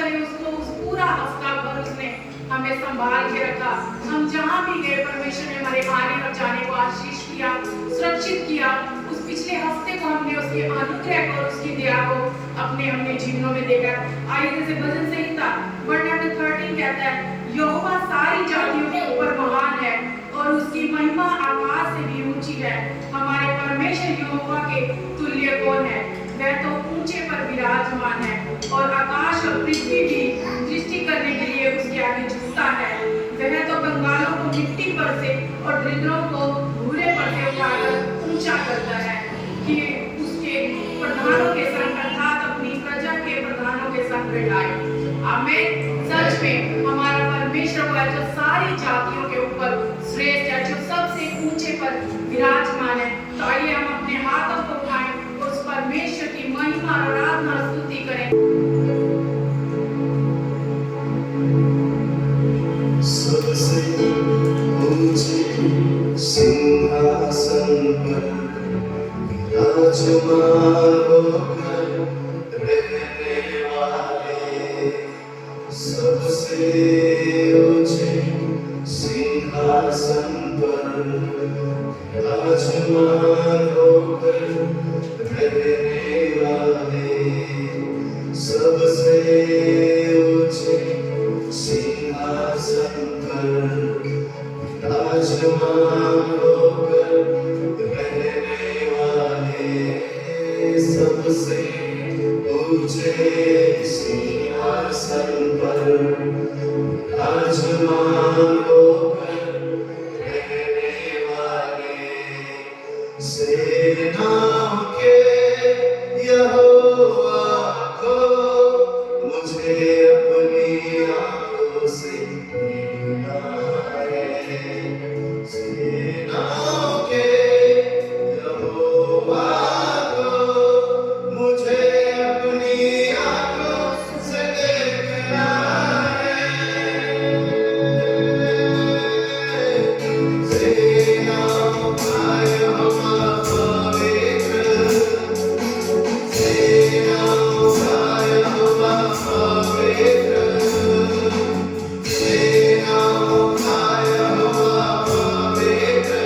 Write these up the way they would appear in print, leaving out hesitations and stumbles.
करें उसको, उस पूरा हफ्ता भर उसने हमें संभाल के रखा। हम जहाँ भी गए परमेश्वर ने हमारे आने और जाने को आशीष किया, सुरक्षित किया। उस पिछले हफ्ते को हमने उसके अनुग्रह को और उसकी दया को अपने जीवनों में देखा। आइए जैसे भजन संहिता 113 कहता है, यहोवा सारी जातियों के ऊपर महान है और उसकी महिमा आकाश से भी ऊंची है। हमारे परमेश्वर यहोवा के तुल्य कौन है? वह तो ऊंचे पर विराजमान है और आकाश और पृथ्वी भी दृष्टि करने के लिए उसके आगे झुकता है। वह तो कंगालों को मिट्टी पर से और दरिद्रों को भूरे पर से उठाकर ऊंचा करता है कि उसके प्रधानों के संग अर्थात अपनी प्रजा के प्रधानों के संग बैठाए। आमीन। सच में हमारा परमेश्वर वो है जो सारी जातियों के ऊपर श्रेष्ठ है, जो सबसे ऊंचे पर विराजमान है। तो आइए हम अपने हाथों को उठाएं, उस परमेश्वर की महिमा और आराधना और स्तुति करें। सबसे ऊंचे सिंहासन पर विराजमान होकर रहने वाले, सबसे ऊंचे सिंहासन पर विराजमान होकर रहने वाले, सबसे ऊंचे सिंहासन पर विराजमान होकर रहने वाले, सबसे ऊंचे सिंहासन पर विराजमान होकर रहने वाले, सेनाओं के यहोवा को मुझे अपनी आंखों से देखना है। सेनाओं के यहोवा को मुझे अपनी आंखों से देखना है। सेनाओं का यहोवा पवित्र, सेनाओं का यहोवा पवित्र, सेनाओं का यहोवा पवित्र,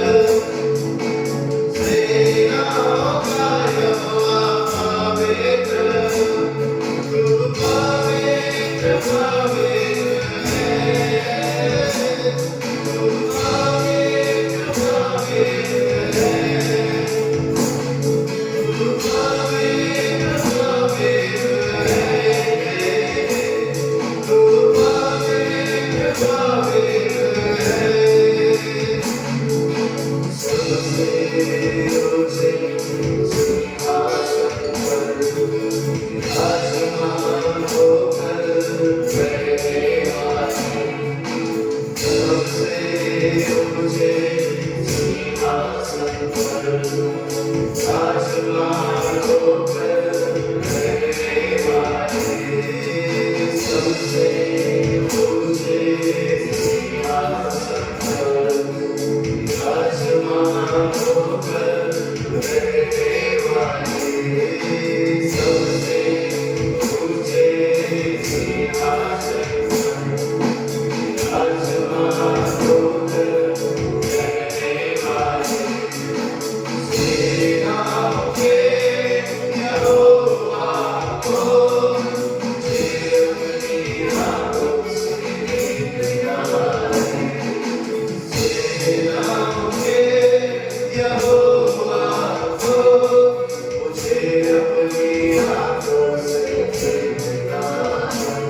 सेनाओं का यहोवा पवित्र, तू पवित्र पवित्र है, तू पवित्र पवित्र है, तू पवित्र पवित्र है, तू पवित्र पवित्र है। सबसे ऊंचे सिंहासन पर विराजमान होकर रहने वाले, सबसे ऊंचे सिंहासन पर विराजमान होकर रहने वाले, सबसे ऊंचे सिंहासन पर विराजमान होकर रहने वाले, सबसे ऊंचे सिंहासन पर विराजमान होकर रहने वाले, सेनाओं के यहोवा को मुझे अपनी आंखों से देखना है। सेनाओं के यहोवा को मुझे अपनी आंखों से देखना है।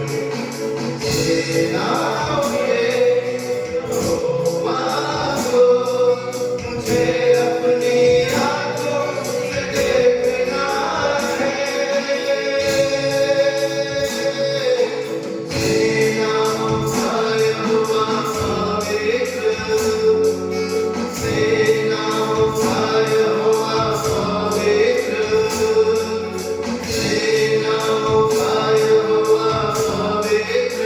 सेनाओं के यहोवा को मुझे अपनी आंखों से देखना है। सेनाओं का यहोवा पवित्र, सेनाओं का यहोवा पवित्र, सेनाओं का यहोवा पवित्र,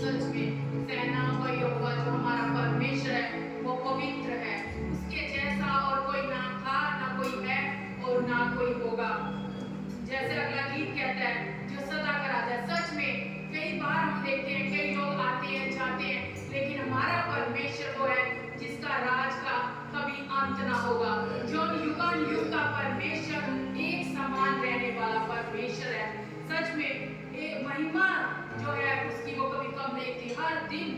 सच में सेना व यहोवा जो हमारा परमेश्वर है वो पवित्र है। उसके जैसा और कोई ना था, ना कोई है और ना कोई होगा। जैसे अगला गीत कहता है, जो सदा का राजा। सच में कई बार हम देखते हैं कई लोग आते हैं जाते हैं, लेकिन हमारा परमेश्वर वो है जिसका राज का कभी अंत ना होगा, जो युगानुयुग का परमेश्वर एक समान रहने वाला परमेश्वर है। सच में एक महिमा जो है उसकी वो कभी कम नहीं थी। हर दिन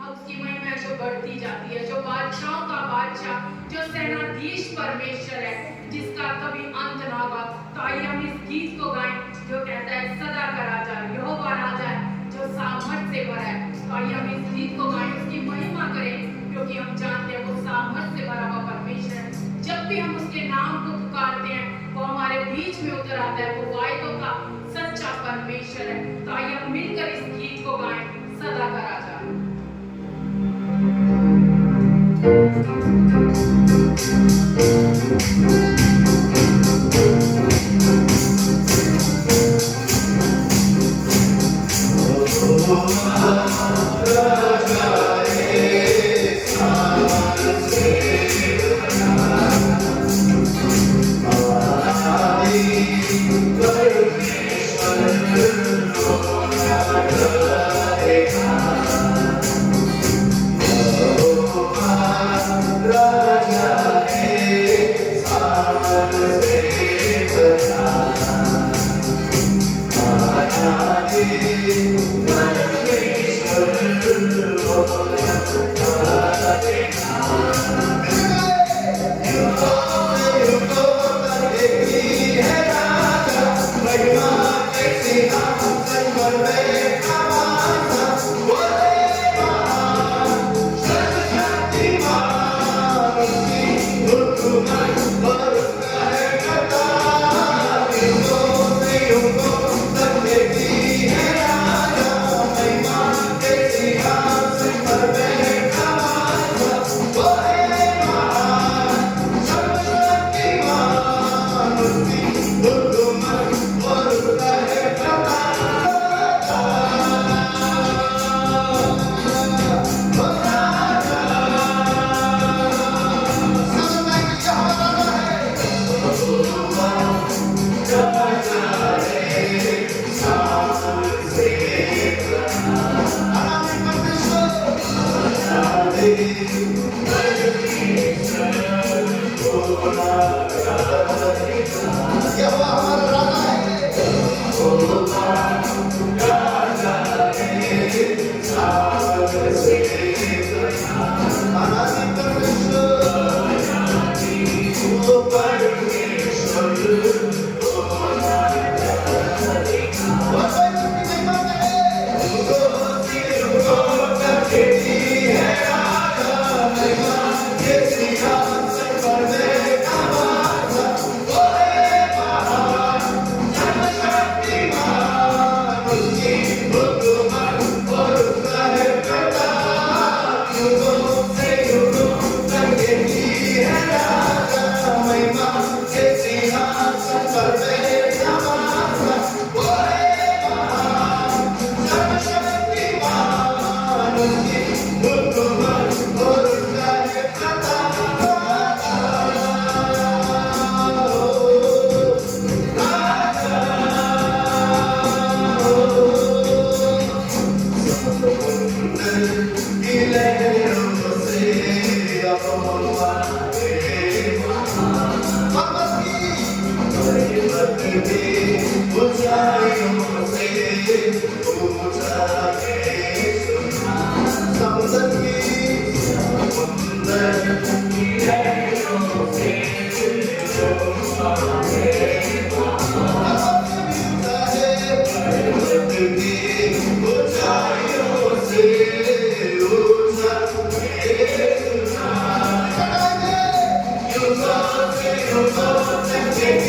उसकी महिमा जो बढ़ती जाती है, जो बादशाहों का बादशाह, जो सेनाधीश परमेश्वर है जिसका कभी अंत ना होगा। तो आइए हम इस गीत को गाएं जो कहता है सदा का राजा यहोवा राजा है जो सामर्थ से भरा है। तो आइए हम इस गीत को गाएं, उसकी महिमा करें, क्योंकि हम जानते हैं वो सामर्थ से भरा हुआ परमेश्वर है। जब भी हम उसके नाम को पुकारते हैं वो हमारे बीच में उतर आता है। वो वायदों का सच्चा परमेश्वर है। तो आइए हम मिलकर इस गीत को गाएं, सदा का राजा।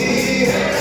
You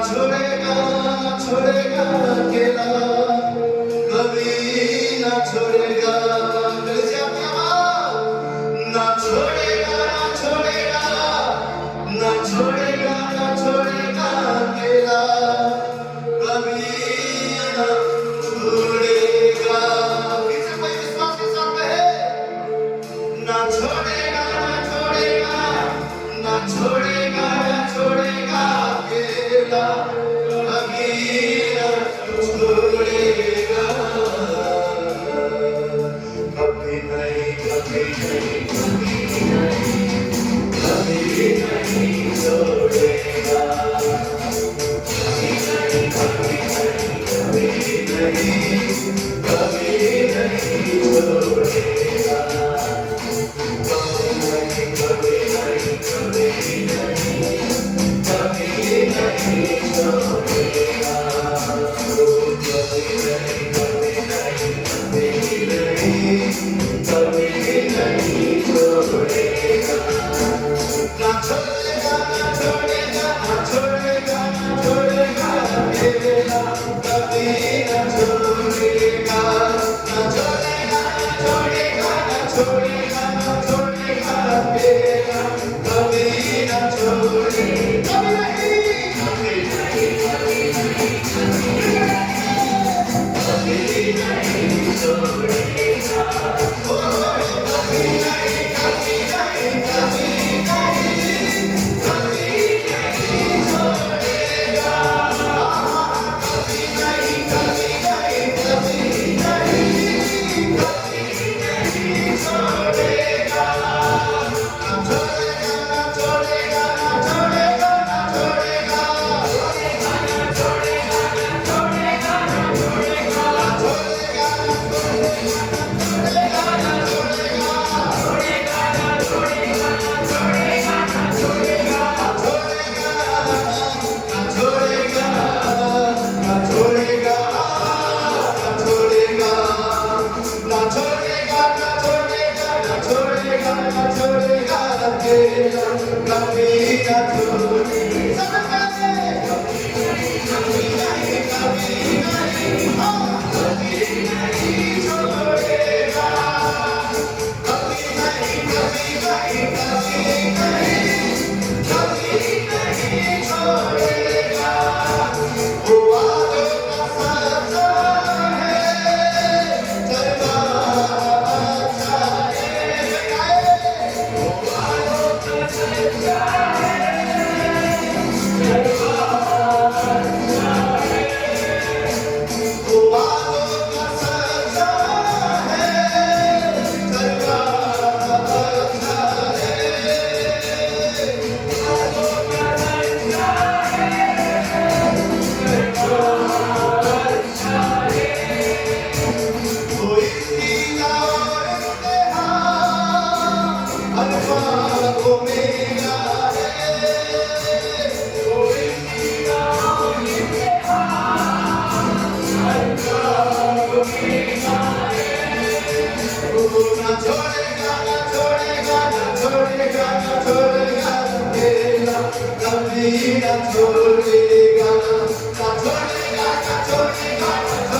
छोड़ेगा ना छोड़ेगा ना छोड़ेगा ना छोड़ेगा ना छोड़ेगा अकेला कभी ना छोड़ेगा फिर से कोई विश्वास के साथ कहे ना छोड़ेगा ना छोड़ेगा ना छोड़ेगा ना छोड़ेगा अकेला कभी ना छोड़ेगा कभी नहीं कभी नहीं कभी नहीं छोड़ेगा कभी नहीं कभी नहीं कभी नहीं छोड़ेगा कभी नहीं कभी नहीं कभी नहीं छोड़ेगा कभी नहीं कभी नहीं कभी नहीं छोड़ेगा ना छोड़ेगा ना छोड़ेगा ना छोड़ेगा ना छोड़ेगा अकेला कभी ना छोड़ेगा ना छोड़ेगा ना छोड़ेगा ना छोड़ेगा ना छोड़ेगा अकेला कभी ना छोड़ेगा कभी नहीं कभी नहीं कभी नहीं छोड़ेगा ओ कभी नहीं कभी नहीं कभी नहीं छोड़ेगा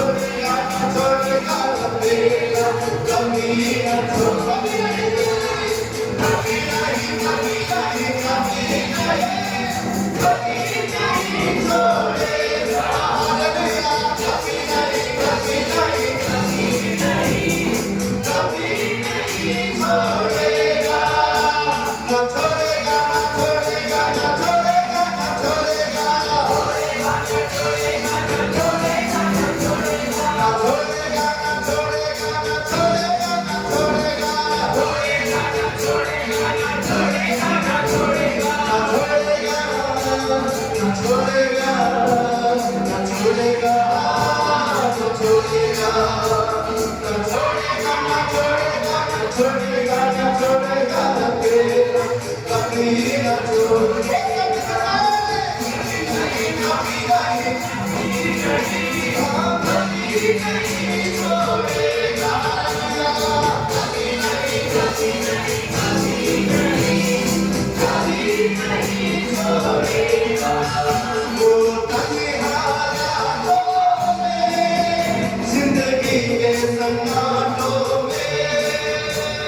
कभी नहीं कभी नहीं कभी नहीं छोड़ेगा ना छोड़ेगा ना छोड़ेगा ना छोड़ेगा ना छोड़ेगा जिंदगी के सन्नाटों में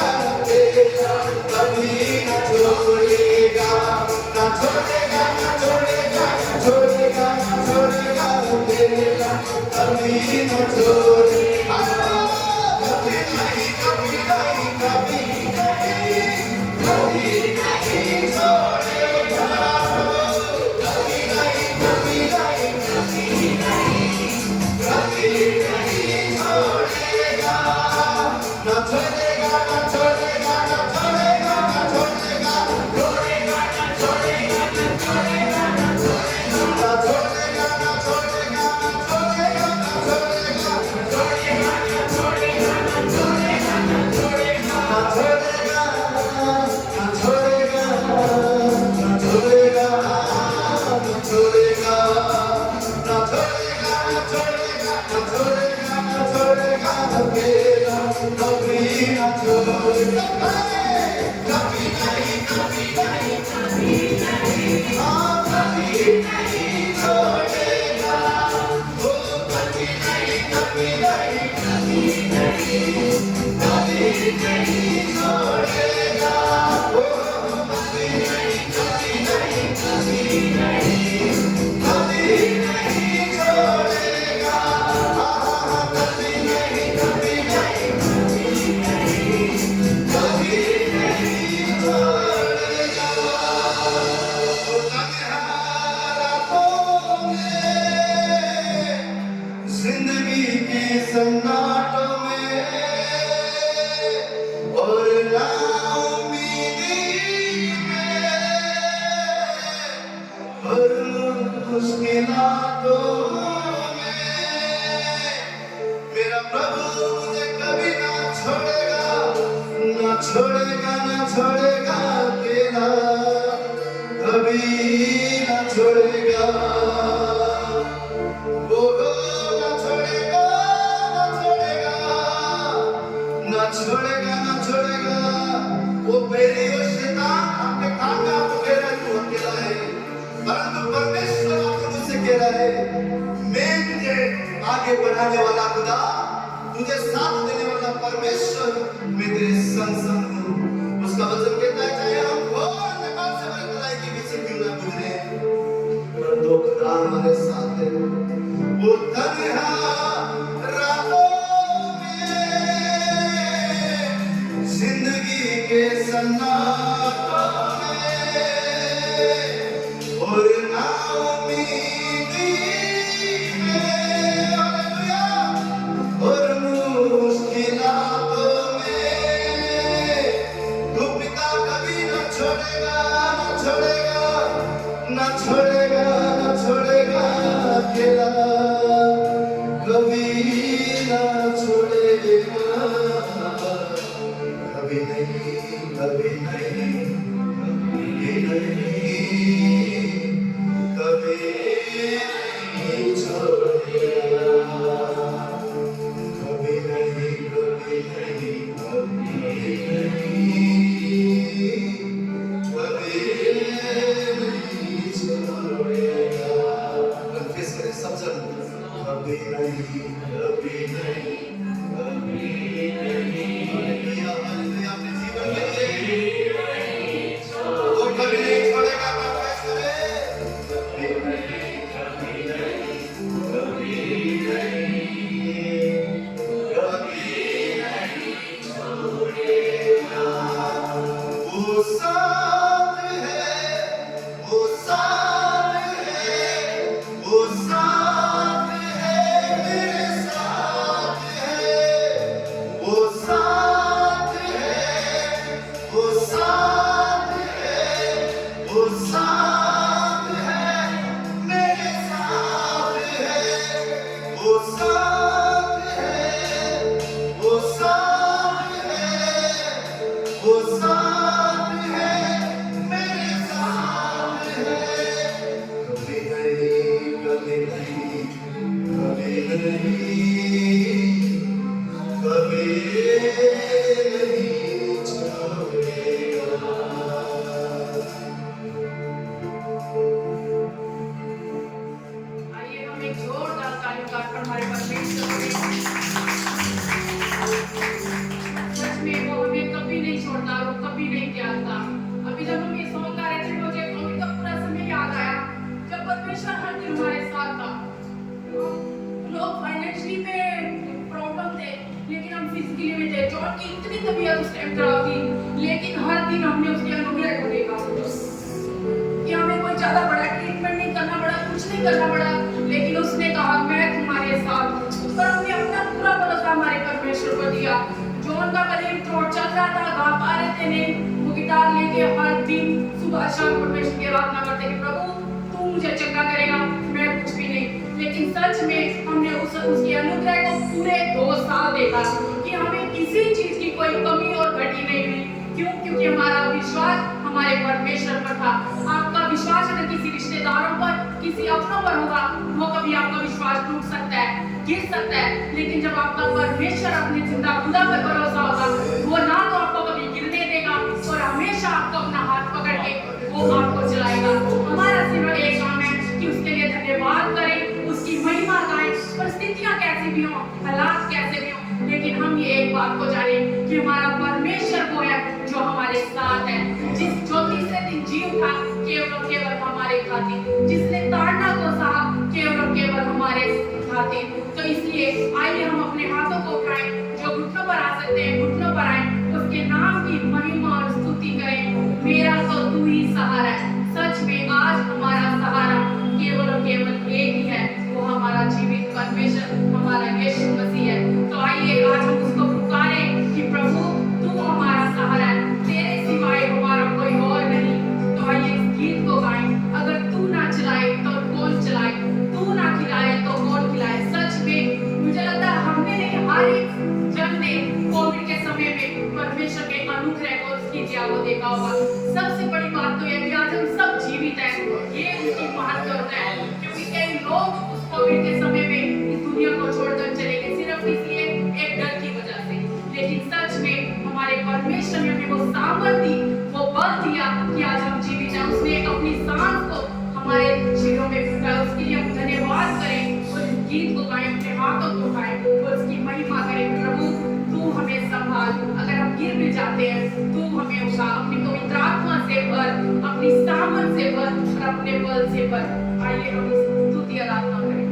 अकेला कभी न छोड़ेगा, न छोड़ेगा, न छोड़ेगा, न छोड़ेगा, न छोड़ेगा अकेला कभी न छोड़ेगा। कभी नहीं, कभी नहीं, कभी नहीं, कभी नहीं छोड़ेगा। कभी नहीं, कभी नहीं, कभी नहीं, कभी नहीं छोड़ेगा। न छोड़ेगा, न छोड़ेगा, न छोड़ेगा, न छोड़ेगा, छोड़ेगा, न छोड़ेगा, न छोड़ेगा, न छोड़ेगा, न छोड़ेगा, न छोड़ेगा, न छोड़ेगा, न छोड़ेगा, छोड़ेगा, न छोड़ेगा, न छोड़ेगा, न छोड़ेगा, न छोड़ेगा, न छोड़ेगा, न छोड़ेगा, न छोड़ेगा, न छोड़ेगा, न छोड़ेगा, न छोड़ेगा, न छोड़ेगा अकेला कभी न छोड़ेगा। कभी नहीं, कभी नहीं, कभी नहीं, हाँ कभी नहीं छोड़ेगा। ओ कभी नहीं, कभी नहीं, कभी नहीं, कभी नहीं छोड़ेगा। ओ कभी नहीं, कभी नहीं, कभी नहीं, कभी नहीं छोड़ेगा। हाँ कभी नहीं, कभी नहीं, कभी नहीं, कभी नहीं छोड़ेगा। रातों में जिंदगी के सन्नाटों में और नाउमीदी में और मुश्किलातों में मेरा प्रभु मुझे कभी ना छोड़ेगा, ना छोड़ेगा, ना छोड़ेगा अकेला कभी ना छोड़ेगा। वो ना छोड़ेगा, ना छोड़ेगा, ना छोड़ेगा, ना छोड़ेगा। वो पहले वो शैतान आपके काम में आपको कह रहा है तू अकेला है, परंतु परमेश्वर आपको मुझसे कह रहा है मैं तुझे आगे बढ़ाने वाला खुदा, तुझे साथ देने वाला परमेश्वर, मैं तेरे संग संग हूँ। उसका वचन कहता है चाहे हम घोर अंधकार से भरे तराई के बीच से क्यों ना गुजरे, परंतु खुदा हमारे साथ है। वो तन्हा रातों में जिंदगी के सन्नाटों में और नाउमीदी में और मुश्किलातों में तू पिता कभी न छोड़ेगा, न छोड़ेगा, न छोड़ेगा, न छोड़ेगा अकेला कभी न छोड़ेगा। कभी नहीं, कभी नहीं, कभी नहीं, कभी नहीं छोड़ेगा। कभी नहीं, कभी नहीं, कभी नहीं, कभी नहीं छोड़ेगा। कन्फेस करें सब जन, कभी नहीं, कभी नहीं, कभी नहीं। Hallelujah, hallelujah. अपने जीवन के लिए वो कभी नहीं छोड़ेगा। कन्फेस करें की इतनी तबीयत उस टाइम खराब थी, लेकिन हर दिन हमने उसके अनुग्रह को देखा कि हमें कोई ज्यादा बड़ा ट्रीटमेंट नहीं करना पड़ा, कुछ नहीं करना पड़ा, लेकिन उसने कहा मैं तुम्हारे साथ हूं। पर हमने अपना पूरा भरोसा हमारे परमेश्वर को दिया। जो उनका करीब थ्रोट चल रहा था, गा पा रहे थे नहीं, वो गिटार लेके हर दिन सुबह शाम परमेश्वर की आराधना करते कि प्रभु तू मुझे चंगा करेगा, मैं कुछ भी नहीं। लेकिन सच में हमने उसके अनुग्रह को पूरे 2 साल देखा कि हमें किसी चीज की कोई कमी और घटी नहीं हुई। क्यों? क्योंकि हमारा विश्वास हमारे परमेश्वर पर था। आपका विश्वास अगर किसी रिश्तेदारों पर, किसी अपनों पर होगा, वो कभी आपका विश्वास टूट सकता है, गिर सकता है, लेकिन जब आपका परमेश्वर अपने जिंदा खुदा पर भरोसा होगा, वो ना तो आपको कभी गिरने देगा और हमेशा आपको अपना हाथ पकड़ के वो आपको चलाएगा। हमारा सिर्फ एक काम है कि उसके लिए धन्यवाद करें, उसकी महिमा गाएं, परिस्थितियां कैसी भी हों, हालात कैसे भी हों, लेकिन हम ये एक बात को जानें कि हमारा परमेश्वर वो है जो हमारे साथ है, जो तीसरे दिन जी उठा केवल और केवल हमारे खातिर, जिसने ताड़ना को सहा केवल और केवल हमारे खातिर। तो इसलिए आइए हम अपने हाथों को उठाएं, जो घुटनों पर आ सकते हैं घुटनों पर आए, उसके नाम की महिमा और स्तुति करें। मेरा तो तू ही सहारा है। सच में आज हमारा सहारा केवल और केवल एक ही है, वो हमारा जीवित परमेश्वर, हमारा यीशु मसीह है। तो आइए आज हम उसको पुकारें कि प्रभु तू हमारा सहारा है, तेरे सिवाय हमारा कोई और नहीं। तो आइए इस गीत को गाएं। अगर तू ना चलाए तो कौन चलाए, तू ना खिलाए तो कौन खिलाए। सच में मुझे लगता है हमने नहीं, हर एक जन ने कोविड के समय में परमेश्वर के अनुग्रह को, उसकी दया को देखा होगा। सबसे बड़ी बात तो यह कि आज हम सब जीवित हैं, ये उसकी महत्वता है, क्योंकि कई लोग उस कोविड के समय में इस दुनिया को छोड़कर चले गए सिर्फ इसलिए एक डर की वजह से। लेकिन सच में हमारे परमेश्वर ने हमें वो सामर्थ्य, वो बल दिया कि आज हम जीवित हैं। उसने अपनी सांस को हमारे शिरों में फूंका, उसके लिए हम धन्यवाद करें और इस गीत को गाएं, अपने हाथों को उठाएं और उसकी महिमा करें। प्रभु तू हमें संभाल, अगर हम गिर भी जाते हैं तू हमें उठा, अपनी पवित्र आत्मा से भर, अपनी सामर्थ से भर और अपने बल से भर। आइए हम स्तुति आराधना करें।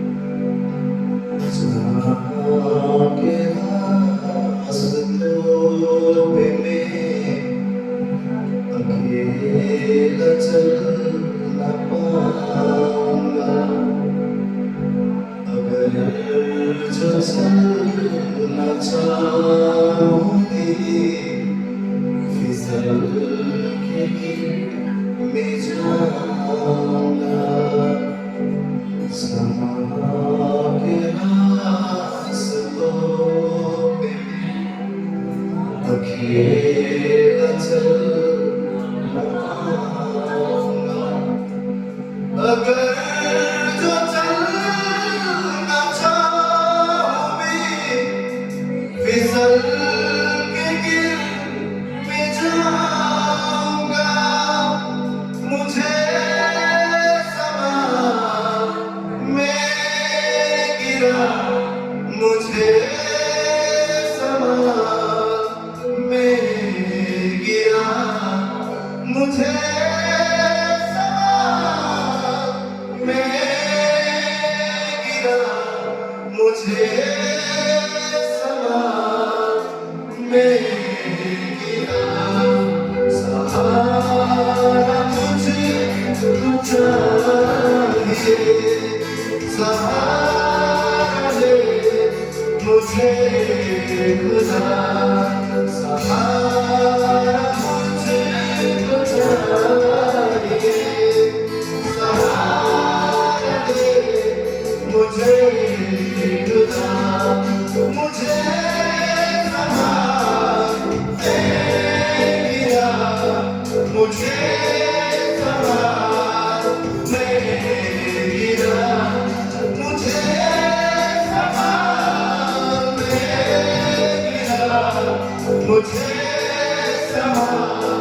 अकेला चल न पाऊंगा, अगर जो चलना चाहूंगी फिसल के मैं जाऊंगा। समा के रास्तों पे अकेला चल न पाऊंगा, अगर जो चलना चाहूंगी फिसल के गिर मैं जाऊंगा। मुझे समा में गिरा, मुझे समा में गिरा, मुझे मुझे समा में गिरा। सहारा मुझे तू चाहिए, सहारा दे मुझे खुदा, सहारा मुझे तू चाहिए, सहारा दे मुझे खुदा, मुझे सहारा दे गिरा, मुझे सहारा दे गिरा, मुझे सहारा दे गिरा, मुझे सहारा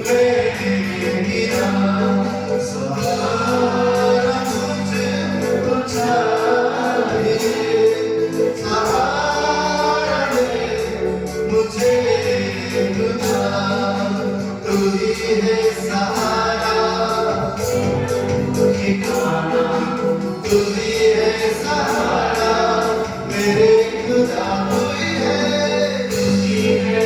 दे गिरा। सहारा मुझे तो चाहिए, सहारा दे मुझे खुदा, तू ही है सहारा ठिकाना, तू ही है सहारा मेरे खुदा, तू ही है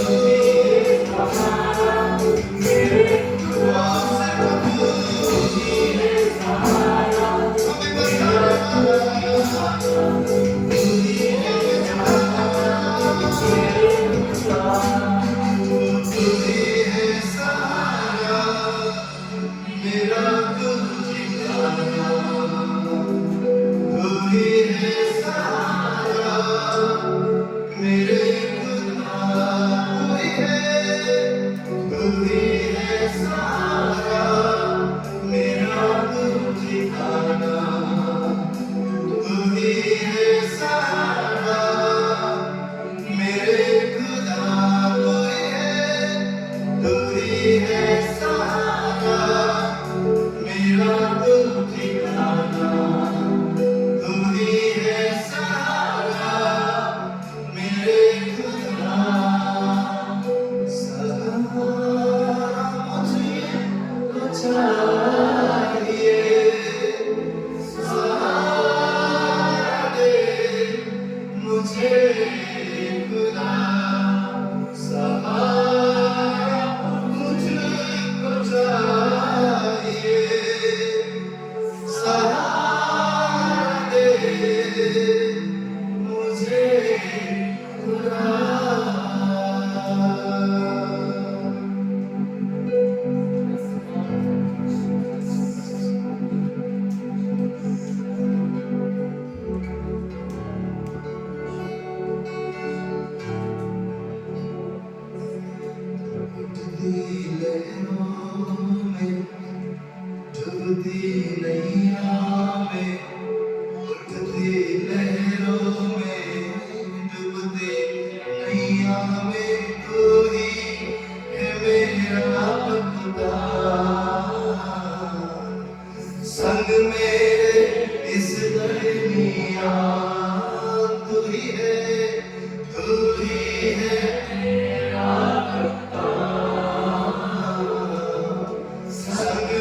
Thank you.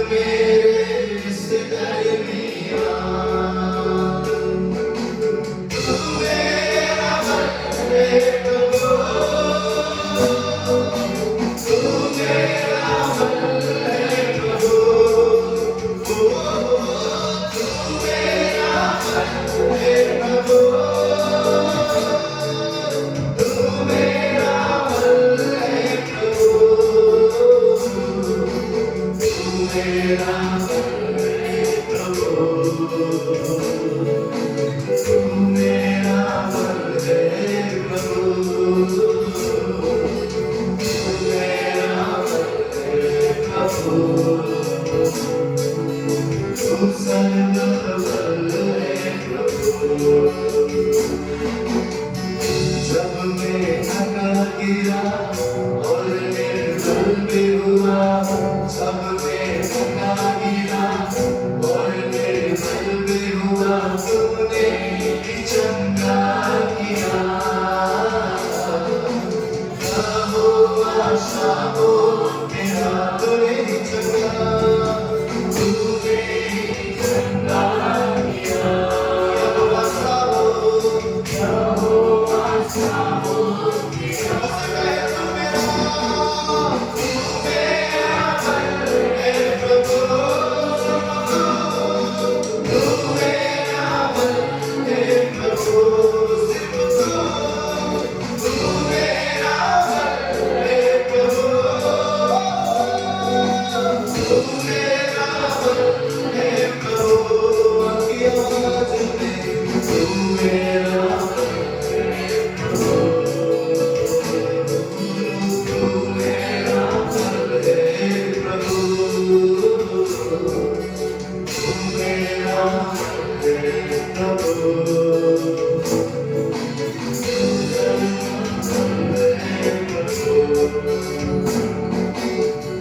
मेरे इस दरमियां तू मेरा है प्रभु तू मेरा है प्रभु तू मेरा है प्रभु तू मेरा है प्रभु तू मेरा जब मैं थका गिरा और निर्बल भी हुआ जब मैं थका गिरा और निर्बल भी हुआ तुमने चंगा किया शाहो मेरा तुझे चंगा तूने चंगा किया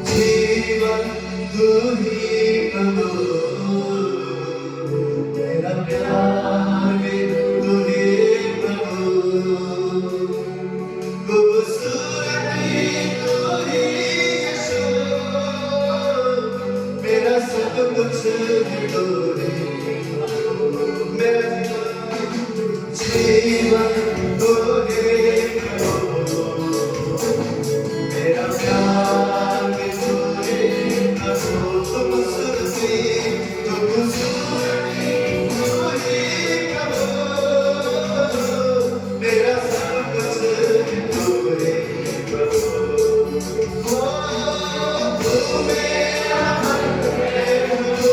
जीवन तू ही प्रभु मेरा प्यार भी तू ही प्रभु खूबसूरती तू ही यीशु मेरा सब कुछ तू ही मेरा जीवन तू ही प्रभु मेरा प्यार भी तू ही प्रभु खूबसूरती तू ही प्रभु मेरा सब कुछ तू ही प्रभु ओ तू मेरा है प्रभु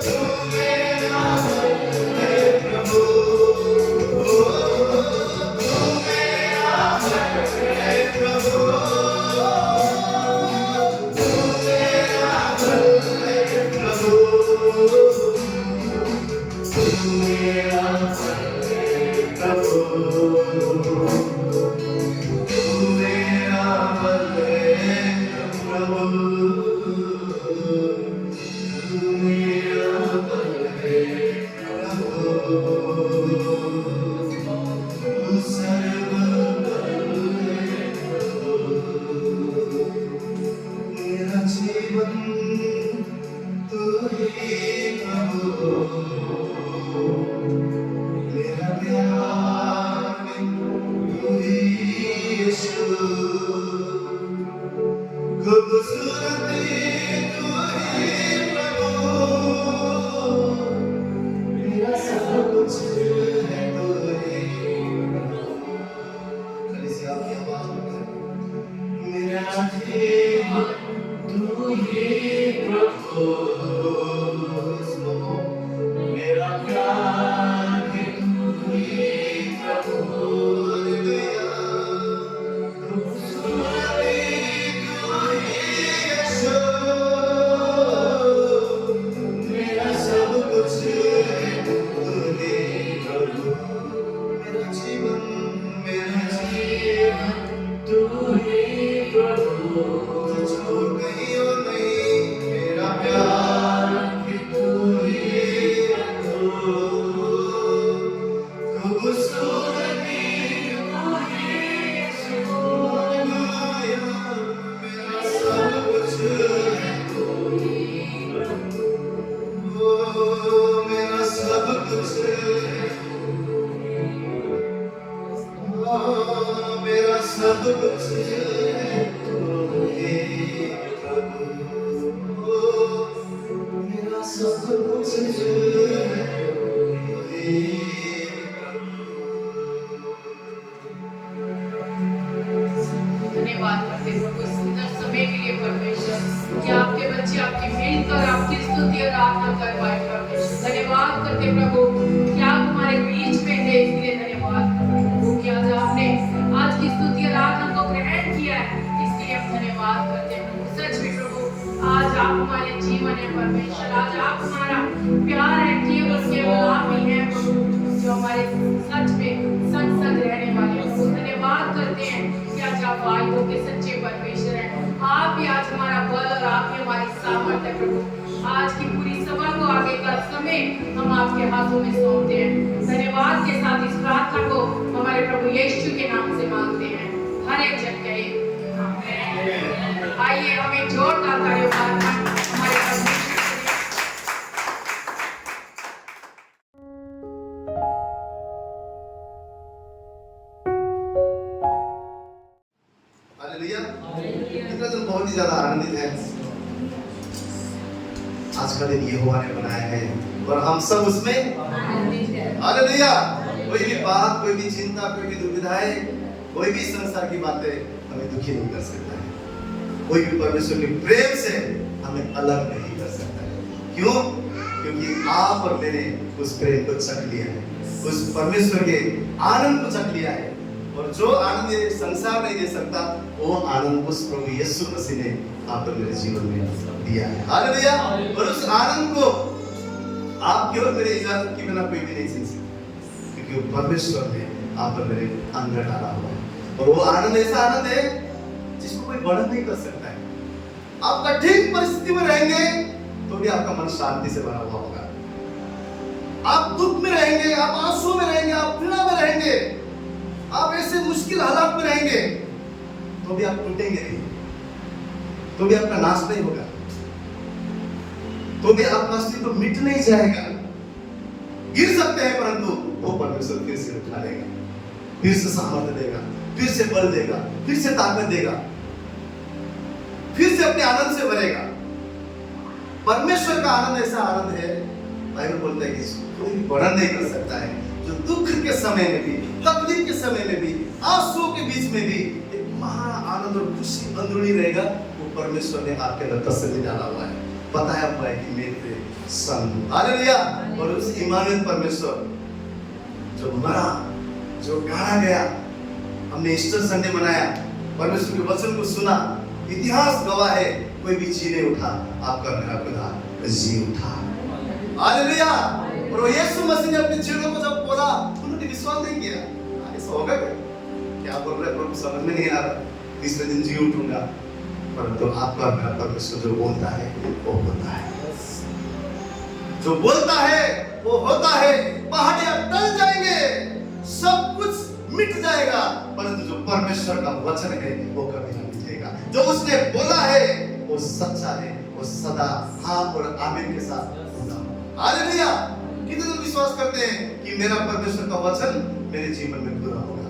तू मेरा है प्रभु ओ तू मेरा है प्रभु तू मेरा है प्रभु तू मेरा प्रभु तू मेरा प्रभु तू मेरा प्रभु मेरा जीवन तू ही प्रभु मेरा प्यार तू ही यीशु खूबसूरती तू ही प्रभु मेरा सब कुछ है तू ही कलीसिया की आवाज मेरा जीवन तू ही प्रभु मेरा प्यार भी तू ही प्रभु हालेलुया खूबसूरती तू ही यीशु मेरा सब कुछ तू ही प्रभु मेरा जीवन तू ही प्रभु छोड़ कहीं और नहीं समय के लिए परमेश्वर कि आपके बच्चे आपकी मिलकर आपकी स्तुति और आराधना कर पाए परमेश्वर। धन्यवाद करते प्रभु कि आप हमारे बीच में थे, इसलिए धन्यवाद करते प्रभु कि आज आपने आज की स्तुति और आराधना को ग्रहण किया है, इसके लिए हम धन्यवाद करते हैं प्रभु। सच में प्रभु आज आप हमारे जीवन है परमेश्वर, आज आप हमारा प्यार है, केवल आप ही हैं प्रभु जो हमारे सच में संग संग रहने वाले हैं प्रभु। धन्यवाद करते हैं कि आज आप वायदों के सच्चे परमेश्वर हैं। आप ही आज हमारा बल और आप ही हमारी सामर्थ है प्रभु। आज की पूरी सभा को आगे का समय हम आपके हाथों में सौंपते हैं। धन्यवाद के साथ इस प्रार्थना को हमारे प्रभु यीशु के नाम से मांगते हैं। हर एक जन कहे आमीन। आइए हमें जोरदार तालियों से हमारे परमेश्वर हालेलुया। कितना दिन बहुत ही ज्यादा आनंदित है। आज का दिन यहोवा ने बनाया है और हम सब उसमें आनंदित हैं। हालेलुया। कोई भी बात, कोई भी चिंता, कोई भी दुविधाएं, कोई भी संसार की बातें हमें दुखी नहीं कर सकता है। कोई भी परमेश्वर के प्रेम से हमें अलग नहीं कर सकता है। क्यों? क्योंकि आप और मैंने उस प्रेम को चख लिया है, उस परमेश्वर के आनंद को चख लिया है। और जो आनंद ये संसार नहीं दे सकता, वो आनंद उस प्रभु यीशु मसीह ने आप और मेरे जीवन में दिया है। हालेलुया। और उस आनंद को आपकी और मेरे इजाजत के बिना कोई भी नहीं सीख सकता, क्योंकि वो परमेश्वर ने आप और मेरे अंदर डाला हुआ है। और वो आनंद ऐसा आनंद है जिसको कोई वर्णन नहीं कर सकता है। आप कठिन परिस्थिति में रहेंगे तो भी आपका मन शांति से भरा हुआ होगा। आप दुख में रहेंगे, आप आंसू में रहेंगे, आप पीड़ा में रहेंगे, आप ऐसे मुश्किल हालात में रहेंगे तो भी आप टूटेंगे नहीं, तो भी आपका नाश नहीं होगा, तो भी आपका अस्तित्व मिट नहीं जाएगा। गिर सकते हैं परंतु वो परमेश्वर फिर से उठा लेगा, फिर से सामर्थ्य देगा, फिर से बल देगा, फिर से ताकत देगा, फिर से अपने आनंद से भरेगा। परमेश्वर का आनंद ऐसा आनंद है, बाइबल बोलता है कि कोई वर्णन नहीं कर सकता है, जो दुख के समय में भी, तकलीफ के समय में भी, आंसुओं के बीच में भी एक महा आनंद और खुशी अंदरूनी रहेगा। वो परमेश्वर ने आपके अंदर तसल्ली डाला हुआ है, बताया हुआ है कि मेरे संग। हालेलुया। और उस इमानुएल परमेश्वर जो मरा, जो गाड़ा गया, हमने ईस्टर संडे मनाया, परमेश्वर के वचन को सुना, इतिहास गवाह है, कोई भी जी नहीं उठा, आपका मेरा खुदा जी उठा। हालेलुया। और वो यीशु मसीह ने अपने चेलों को जब बोला, उन्होंने विश्वास नहीं किया। ऐसा होगा क्या बोल रहे प्रभु, समझ में नहीं आ रहा, तीसरे दिन जी उठूंगा। परंतु आपका मेरा परमेश्वर जो बोलता है वो होता है, जो बोलता है वो होता है। पहाड़ियां टल जाएंगे, सब कुछ मिट जाएगा, परंतु जो परमेश्वर का वचन है वो कभी नहीं मिटेगा। जो उसने बोला है वो सच्चा है, वो सदा हाँ और आमीन के साथ होगा। हालेलुया। कितने लोग विश्वास करते हैं कि मेरा परमेश्वर का वचन मेरे जीवन में पूरा होगा?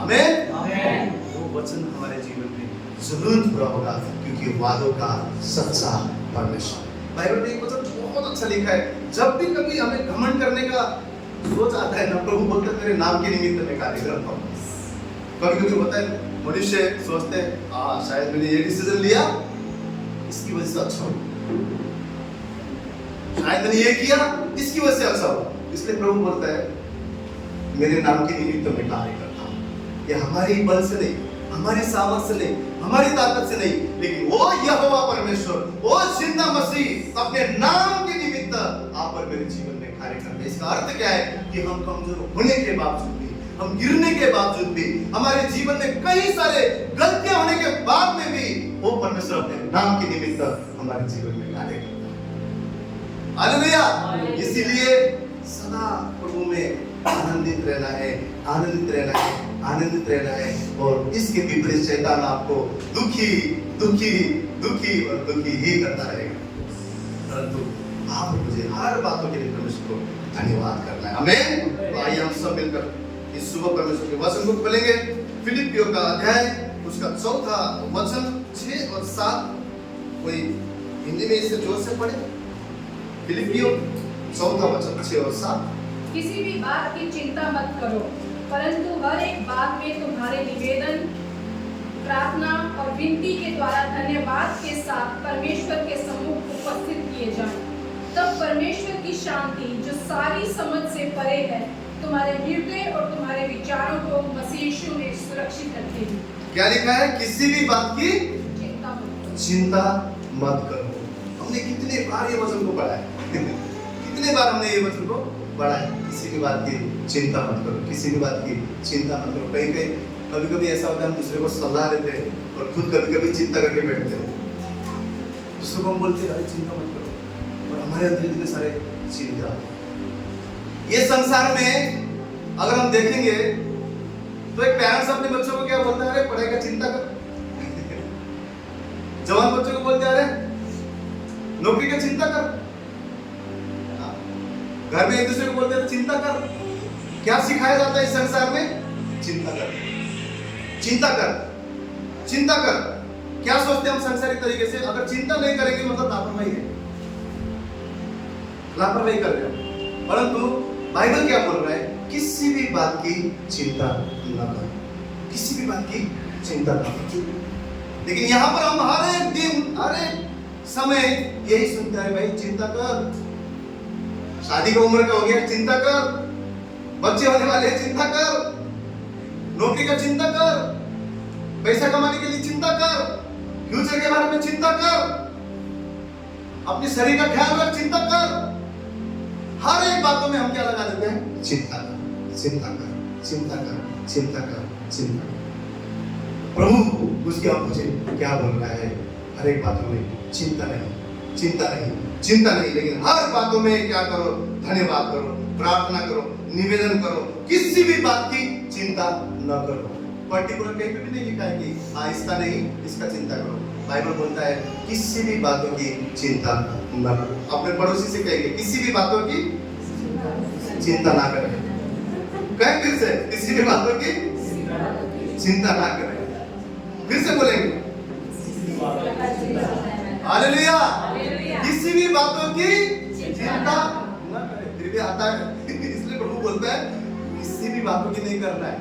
आमीन। आमीन। वो वचन हमारे जीवन में जरूर पूरा होगा, क्योंकि वादों का सच्चा परमेश्वर। बाइबल में एक वचन बहुत अच्छा लिखा है, जब भी कभी हमें घमंड करने का सोच आता है ना, प्रभु बोलते हैं तेरे नाम के निमित्त मैं कार्य करता हूँ। कभी कभी होता है, मनुष्य सोचते हैं शायद मैंने ये डिसीजन लिया इसकी वजह से अच्छा हो, शायद मैंने ये किया इसकी वजह से अच्छा हो, इसलिए प्रभु बोलता है मेरे नाम के निमित्त मैं कार्य करता हूँ। ये हमारी बल से नहीं, हमारी सामर्थ से नहीं, हमारी ताकत से नहीं, लेकिन वो यहोवा परमेश्वर, वो जिंदा मसीह अपने नाम के निमित्त आप और मेरे जीवन में कार्य करते हैं। इसका अर्थ क्या है कि हम कमजोर होने के बावजूद भी, हम गिरने के बावजूद भी, हमारे जीवन में कई सारे गलतियां होने के बाद में भी वो परमेश्वर अपने नाम के निमित्त हमारे जीवन में कार्य करता है। हालेलुया। इसीलिए सदा प्रभु में आनंदित रहना है, आनंदित रहना है, आनंदित रहना है। और इसके विपरीत शैतान आपको दुखी दुखी दुखी और दुखी ही करता रहेगा, परंतु आप मुझे हर बातों के लिए परमेश्वर को धन्यवाद करना है। आमीन। तो आइए हम सब मिलकर इस सुबह परमेश्वर के वचन को खोलेंगे। फिलिपियों का अध्याय उसका 4था वचन 6 और 7। कोई हिंदी में इसे जोर से पढ़े। फिलिपियों 4था वचन 6 और 7। किसी भी बात की चिंता मत करो, परंतु हर एक बात में तुम्हारे निवेदन, प्रार्थना और गिनती के द्वारा धन्यवाद के साथ परमेश्वर के सम्मुख उपस्थित किए जाएं। तब परमेश्वर की शांति जो सारी समझ से परे है तुम्हारे हृदय और तुम्हारे विचारों को मसीह यीशु में सुरक्षित रखेगी। क्या लिखा है? किसी भी बात की चिंता चिंता मत मत करो। करो। हमने कितने बार ये वचन को पढ़ा है कितने बार हमने ये वचन को पढ़ा है। किसी भी बात की चिंता मत करो, किसी भी बात की चिंता मत करो। कहीं कहीं कभी कभी ऐसा होता है हम दूसरे को सलाह देते हैं और खुद कभी कभी चिंता करके बैठते हैं। दूसरे को हम बोलते हैं अरे चिंता मत करो, और हमारे अंदर इतने सारे चिंता। ये संसार में अगर हम देखेंगे तो एक पेरेंट्स अपने बच्चों को क्या बोलता है? अरे पढ़ाई का चिंता कर। जवान बच्चों को बोलते हैं अरे नौकरी का चिंता कर। घर में एक दूसरे को बोलते हैं चिंता कर। क्या सिखाया जाता है इस संसार में? चिंता कर, चिंता कर, चिंता कर। क्या सोचते हैं हम सांसारिक तरीके से? अगर चिंता नहीं करेंगे मतलब लापरवाही है, लापरवाही कर रहे हैं। परंतु बाइबल क्या बोल रहा है? किसी भी बात की चिंता न करो, किसी भी बात की चिंता न करो। लेकिन यहाँ पर हम हर एक दिन हर एक समय यही सुनते हैं भाई चिंता कर, शादी का उम्र का हो गया चिंता कर, बच्चे होने वाले हैं चिंता कर, नौकरी का चिंता कर, पैसा कमाने के लिए चिंता कर, फ्यूचर के बारे में चिंता कर, अपने शरीर का ख्याल रख, चिंता कर। हर एक बातों में हम क्या लगा देते हैं? चिंता कर, चिंता कर, चिंता कर, चिंता कर, चिंता कर। प्रभु उसके आप मुझे क्या बोल रहा है? हर एक बातों में चिंता नहीं, चिंता नहीं, चिंता नहीं, लेकिन हर बातों में क्या करो? धन्यवाद करो, प्रार्थना करो, निवेदन करो, किसी भी बात की चिंता न करो। पर्टिकुलर कहीं पे भी नहीं लिखा है कि आहिस्ता नहीं इसका चिंता करो। बाइबल बोलता है किसी भी बातों की चिंता न करो। अपने पड़ोसी से कहेंगे किसी भी बातों की चिंता ना करें। कहें फिर से, किसी भी बातों की चिंता ना करें। फिर से बोलेंगे हालेलुया। किसी भी बातों की चिंता न करें। फिर भी आता है इसलिए प्रभु बोलता है किसी भी बातों की नहीं करना है,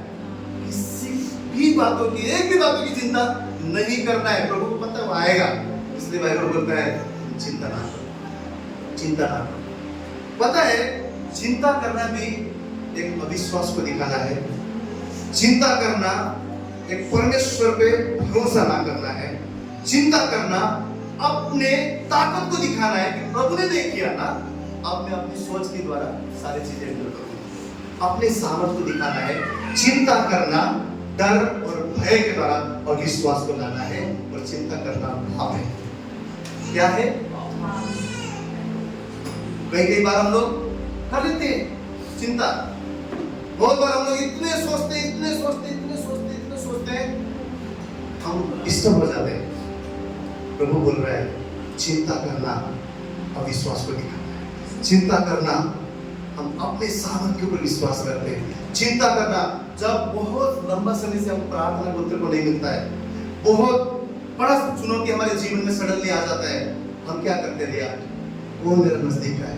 किसी भी बातों की, एक भी बातों की चिंता नहीं करना है। प्रभु को पता है वो आएगा, इसलिए बाइबल बोलता है चिंता ना करो, चिंता ना करो। पता है चिंता करना भी एक अविश्वास को दिखाना है। चिंता करना एक परमेश्वर पे भरोसा ना करना है। चिंता करना अपने ताकत को दिखाना है कि प्रभु ने नहीं किया ना, अब मैं अपनी सोच के द्वारा सारी चीजें हैंडल करूंगा। अपने सामर्थ को दिखाना है। चिंता करना डर और भय के द्वारा अविश्वास को लाना है, और चिंता करना पाप है। क्या है? कई बार हम लोग कर लेते हैं चिंता। बहुत बार हम लोग इतने सोचते हैं हम डिस्टर्ब हो जाते हैं। प्रभु बोल रहा है चिंता करना अविश्वास को दिखाना है। चिंता करना हम अपने सामर्थ के ऊपर विश्वास करते हैं। चिंता करना जब बहुत लंबा समय से हम प्रार्थना करते को नहीं मिलता है, बहुत बड़ा चुनौती हमारे जीवन में सडनली आ जाता है, हम क्या करते हैं? यार वो मेरा नजदीक का है,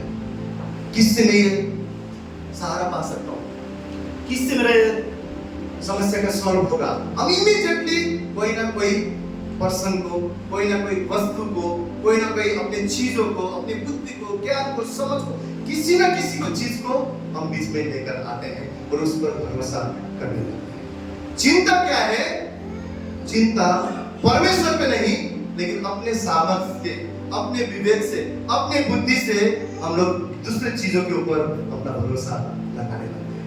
किससे मैं ये सहारा पा सकता हूँ, किससे मेरा समस्या का सॉल्व होगा। हम इमीडिएटली कोई ना कोई पर्सन को, कोई ना कोई वस्तु को, कोई ना कोई अपने चीजों को, अपनी बुद्धि को, ज्ञान को, समझ को, किसी ना किसी को चीज को हम बीच में लेकर आते हैं और उस पर भरोसा करने लगते हैं। चिंता क्या है? चिंता परमेश्वर पे नहीं, लेकिन अपने सामर्थ्य से, अपने विवेक से, अपने बुद्धि से हम लोग दूसरे चीजों के ऊपर अपना भरोसा लगाने लगते हैं।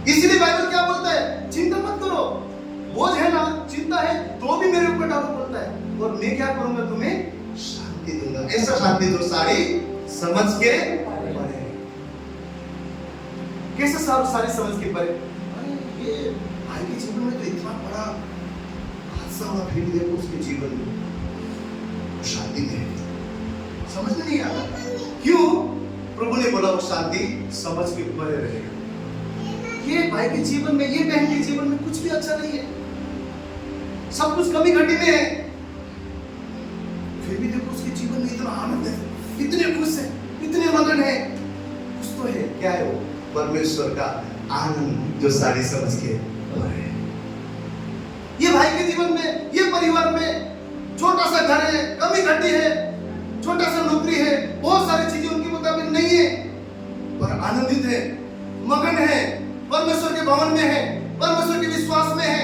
इसलिए बाइबल क्या बोलता है? चिंता मत करो, बोझ है ना, चिंता है तो भी मेरे ऊपर डालो बोलता है, और मैं क्या करूंगा? तुम्हें शांति दूंगा। ऐसा शांति जो सारी समझ के परे। कैसे सारी समझ के परे? ये भाई के जीवन में तो इतना बड़ा हादसा हुआ, फिर देखो उसके जीवन में शांति नहीं, समझ में नहीं आता क्यों? प्रभु ने बोला वो शांति समझ के परे रहेगा। ये भाई के जीवन में, ये बहन के जीवन में कुछ भी अच्छा नहीं है, सब कुछ कमी घटी में है, फिर भी देखो उसके जीवन में इतना आनंद है, इतने खुश है, इतने मगन है। कुछ तो है। क्या है वो? परमेश्वर का आनंद जो सारी समझ के परे है। ये भाई के जीवन में, ये परिवार में छोटा सा घर है, कमी घटी है, छोटा सा नौकरी है, बहुत सारी चीजें उनके मुताबिक नहीं है, पर आनंदित है, मगन है, परमेश्वर के भवन में है, परमेश्वर के विश्वास में है,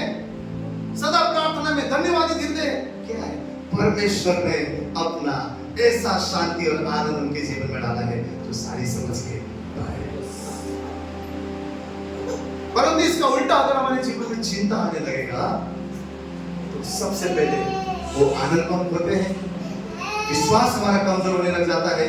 सदा प्रार्थना में धन्यवादी हृदय है। क्या है? परमेश्वर ने अपना ऐसा शांति और आनंद उनके जीवन में डाला है जो सारी समझ के बाहर है। परंतु इसका उल्टा अगर हमारे जीवन में चिंता आने लगेगा तो सबसे पहले वो आनंद कम होते हैं, विश्वास हमारा कमजोर होने लग जाता है,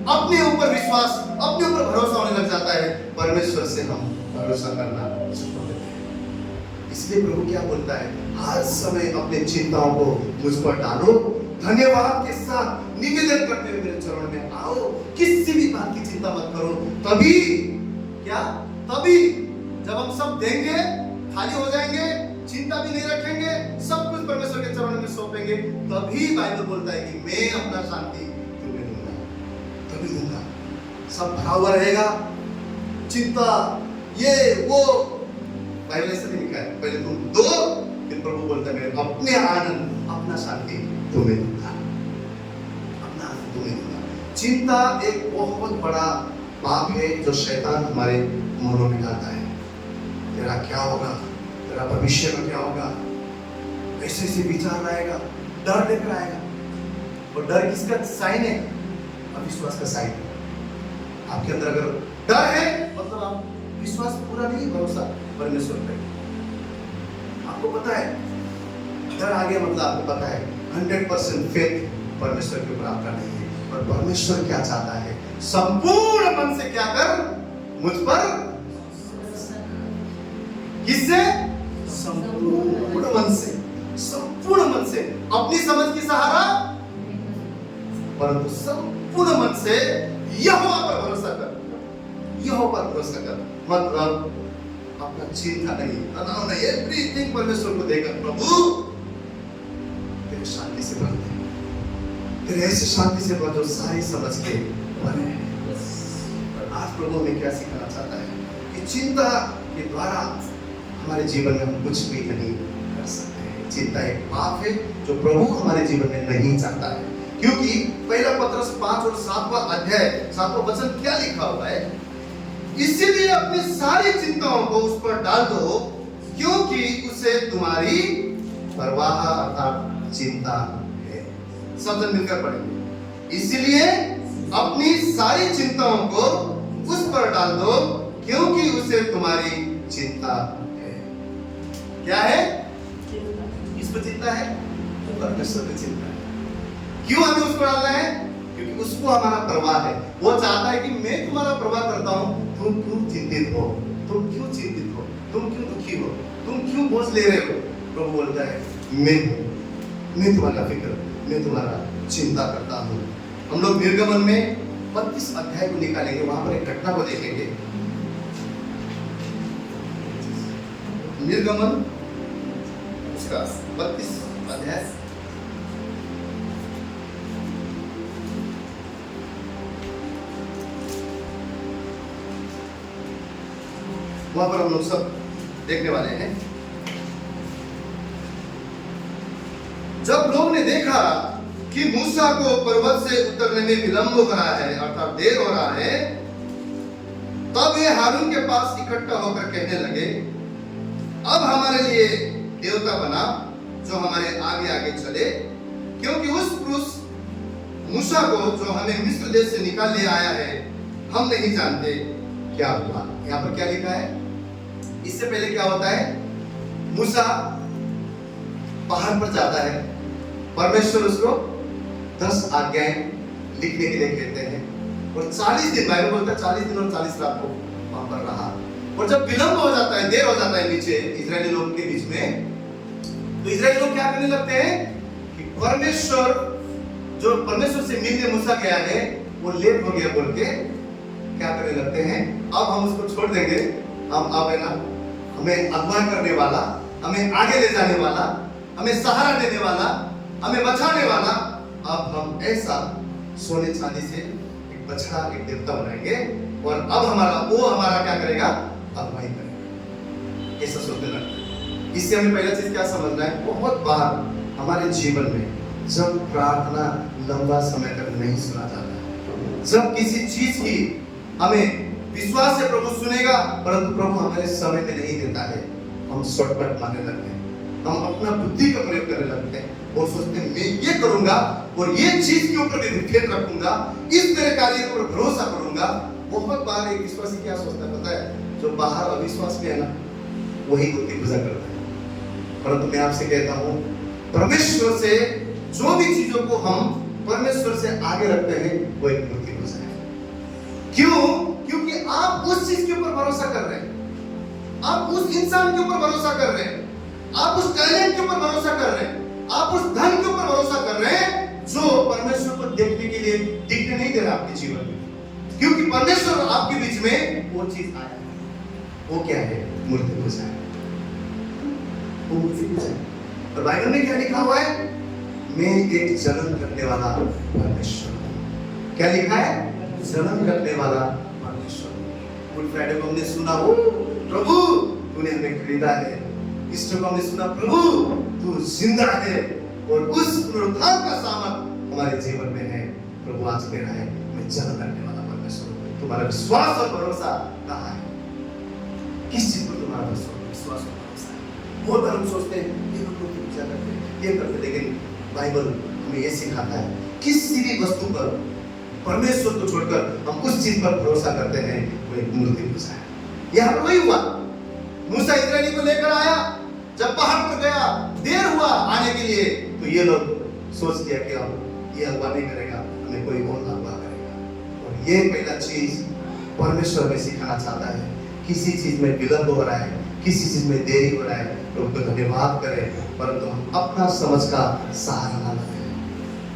अपने ऊपर विश्वास, अपने ऊपर भरोसा होने लग जाता है, परमेश्वर से हम भरोसा करना छोड़ देते हैं। इसलिए प्रभु क्या बोलता है? हर समय अपने चिंताओं को मुझ पर डालो, धन्यवाद के साथ निवेदन करते हुए मेरे चरण में आओ, किसी भी बात की चिंता मत करो। तभी क्या? तभी जब हम सब देंगे, खाली हो जाएंगे, चिंता भी नहीं रखेंगे, सब कुछ परमेश्वर के चरणों में सौंपेंगे, तभी बाइबल बोलता है कि मैं अपना शांति तुम्हें दूंगा, तभी दूंगा। सब भरा हुआ रहेगा, चिंता ये वो बाइबल ऐसा नहीं लिखा है, पहले तुम दो, फिर प्रभु बोलता है मैं अपने आनंद, अपना शांति तुम्हें दूंगा, अपना आनंद तुम्हें दूंगा। चिंता एक बहुत बड़ा पाप है जो शैतान हमारे मनों में डालता है। तेरा क्या होगा, तेरा भविष्य में क्या होगा, ऐसे ऐसे विचार आएगा, डर लेकर आएगा। और डर किसका साइन है? अविश्वास का साइन है। आपके अंदर अगर डर है मतलब आप विश्वास पूरा नहीं, भरोसा परमेश्वर पे। आपको पता है डर आ गया मतलब आपको पता है 100% फेथ परमेश्वर के ऊपर आपका नहीं है। और परमेश्वर क्या चाहता है? संपूर्ण मन से क्या कर, मुझ पर, किससे? संपूर्ण मन से, संपूर्ण मन से, अपनी समझ की सहारा, परंतु संपूर्ण मन से यहोवा पर भरोसा कर, यहोवा पर भरोसा कर। मतलब अपना चिंता नहीं, तनाव नहीं, एवरीथिंग परमेश्वर को देकर प्रभु तेरे शांति से भर दे, तेरे ऐसे शांति से भर जो सारी समझ के भरे है। और आज प्रभु हमें क्या सिखाना चाहता है कि चिंता के द्वारा हमारे जीवन में हम कुछ भी नहीं कर सकते हैं। चिंता एक पाप है जो प्रभु हमारे जीवन में नहीं चाहता है, क्योंकि पहला पत्रस 5 और 7वां अध्याय 7वां वचन क्या लिखा हुआ है? इसीलिए अपनी सारी चिंताओं को उस पर डाल दो, क्योंकि उसे तुम्हारी परवाह अर्थात चिंता है। सब जन मिलकर पढ़ेंगे। इसीलिए अपनी सारी चिंताओं को उस पर डाल दो, क्योंकि उसे तुम्हारी चिंता है। क्या है? किस पर चिंता है? परमेश्वर पर चिंता है। क्यों हमें उसको डालना है? क्योंकि उसको हमारा परवाह है। वो चाहता है कि मैं तुम्हारा परवाह करता हूं, तुम क्यों चिंतित हो, तुम क्यों चिंतित हो, तुम क्यों दुखी हो, तुम क्यों बोझ ले रहे हो। प्रभु बोलता है मैं तुम्हारा फिक्र, मैं तुम्हारा चिंता करता हूं। हम लोग निर्गमन में 32 अध्याय को निकालेंगे, वहां पर एक घटना को देखेंगे। निर्गमन उसका 32 अध्याय वहां पर हम लोग सब देखने वाले हैं। जब लोग ने देखा कि मूसा को पर्वत से उतरने में विलंब हो रहा है अर्थात देर हो रहा है, तब वे हारून के पास इकट्ठा होकर कहने लगे, अब हमारे लिए देवता बना जो हमारे आगे आगे चले, क्योंकि उस पुरुष मूसा को जो हमें मिस्र देश से निकाल ले आया है हम नहीं जानते क्या हुआ। यहाँ पर क्या लिखा है? इससे पहले क्या होता है? मूसा पहाड़ पर जाता है, परमेश्वर उसको 10 आज्ञाएं लिखने के लिए कहते हैं, और 40 दिन, बाइबल बोलता है 40 दिन और 40 रात को वहां पर रहा। और जब विलंब हो जाता है, देर हो जाता है नीचे इजरायली लोगों के बीच में, तो इजरायली लोग क्या करने लगते हैं कि परमेश्वर जो परमेश्वर से मिलने मूसा गया है वो लेट हो गया बोल के क्या करने लगते हैं, अब हम उसको छोड़ देंगे, हम अब है ना हमें अगुवाई करने वाला, हमें आगे ले जाने वाला, हमें सहारा देने वाला, हमें बचाने वाला, अब हम ऐसा सोने चांदी से एक बछड़ा, एक देवता बनाएंगे और अब हमारा क्या करेगा? अगुवाई करेगा। ऐसा सोचने लगता है। इससे हमें पहला चीज क्या समझना है? बहुत बार हमारे जीवन में जब प्रार्थना लंबा समय तक नहीं सुना जाता, जब किसी चीज की हमें विश्वास से प्रभु सुनेगा परंतु प्रभु हमारे समय में नहीं देता है, हम शॉर्टकट मारने लगते हैं, हम अपना बुद्धि का प्रयोग करने लगते हैं और सोचते हैं मैं ये करूंगा और ये चीज के ऊपर भी फेथ रखूंगा, इस तरह कार्य पर भरोसा करूंगा। बहुत बार एक विश्वासी क्या सोचता है पता है, जो बाहर अविश्वास में है ना वही बुद्धि पूजा करता है। परंतु मैं आपसे कहता हूँ परमेश्वर से जो भी चीजों को हम परमेश्वर से आगे रखते हैं वो एक मूर्ति पूजा है। क्यों? क्योंकि आप उस चीज के ऊपर भरोसा कर रहे हैं, आप उस इंसान के ऊपर भरोसा कर रहे हैं, आप उस टैलेंट के ऊपर भरोसा कर रहे हैं, आप उस धन के ऊपर भरोसा कर रहे हैं जो परमेश्वर को देखने के लिए दिखने नहीं दे रहा आपके जीवन में। क्योंकि परमेश्वर आपके बीच में वो चीज आया है, वो क्या है? मूर्ति पूजा है, वो मूर्ति पूजा है। और बाइबल में क्या लिखा हुआ है? मैं एक जलन करने वाला परमेश्वर हूं। क्या लिखा है? जलन करने वाला परमेश्वर। गुड फ्राइडे को हमने सुना, हो प्रभु तूने हमें खरीदा है, ईस्टर को हमने सुना प्रभु तू जिंदा है और उस पुनरुत्थान का सामर्थ हमारे जीवन में है। प्रभु आज कह रहा है मैं जलन करने वाला परमेश्वर हूं। तुम्हारा विश्वास और भरोसा कहाँ है? किस चीज पर तुम्हारा विश्वास और भरोसा है? बहुत बार हम सोचते हैं ये लोग पूजा करते हैं, ये करते, लेकिन बाइबल हमें ये सिखाता है किसी भी वस्तु पर परमेश्वर को छोड़कर हम उस चीज पर भरोसा करते हैं वो एक मूर्ति पूजा है। यहाँ पर वही हुआ, मूसा इस्राएली को लेकर आया, जब पहाड़ पर गया देर हुआ आने के लिए तो ये लोग सोच लिया कि अब ये अगवा नहीं करेगा, हमें कोई और अगवा करेगा। और ये पहला चीज परमेश्वर में सिखाना चाहता है, किसी चीज में विलंब हो रहा है, किसी चीज में देरी हो रहा है तो उसको धन्यवाद करें, परंतु हम अपना समझ का सहारा ना लें।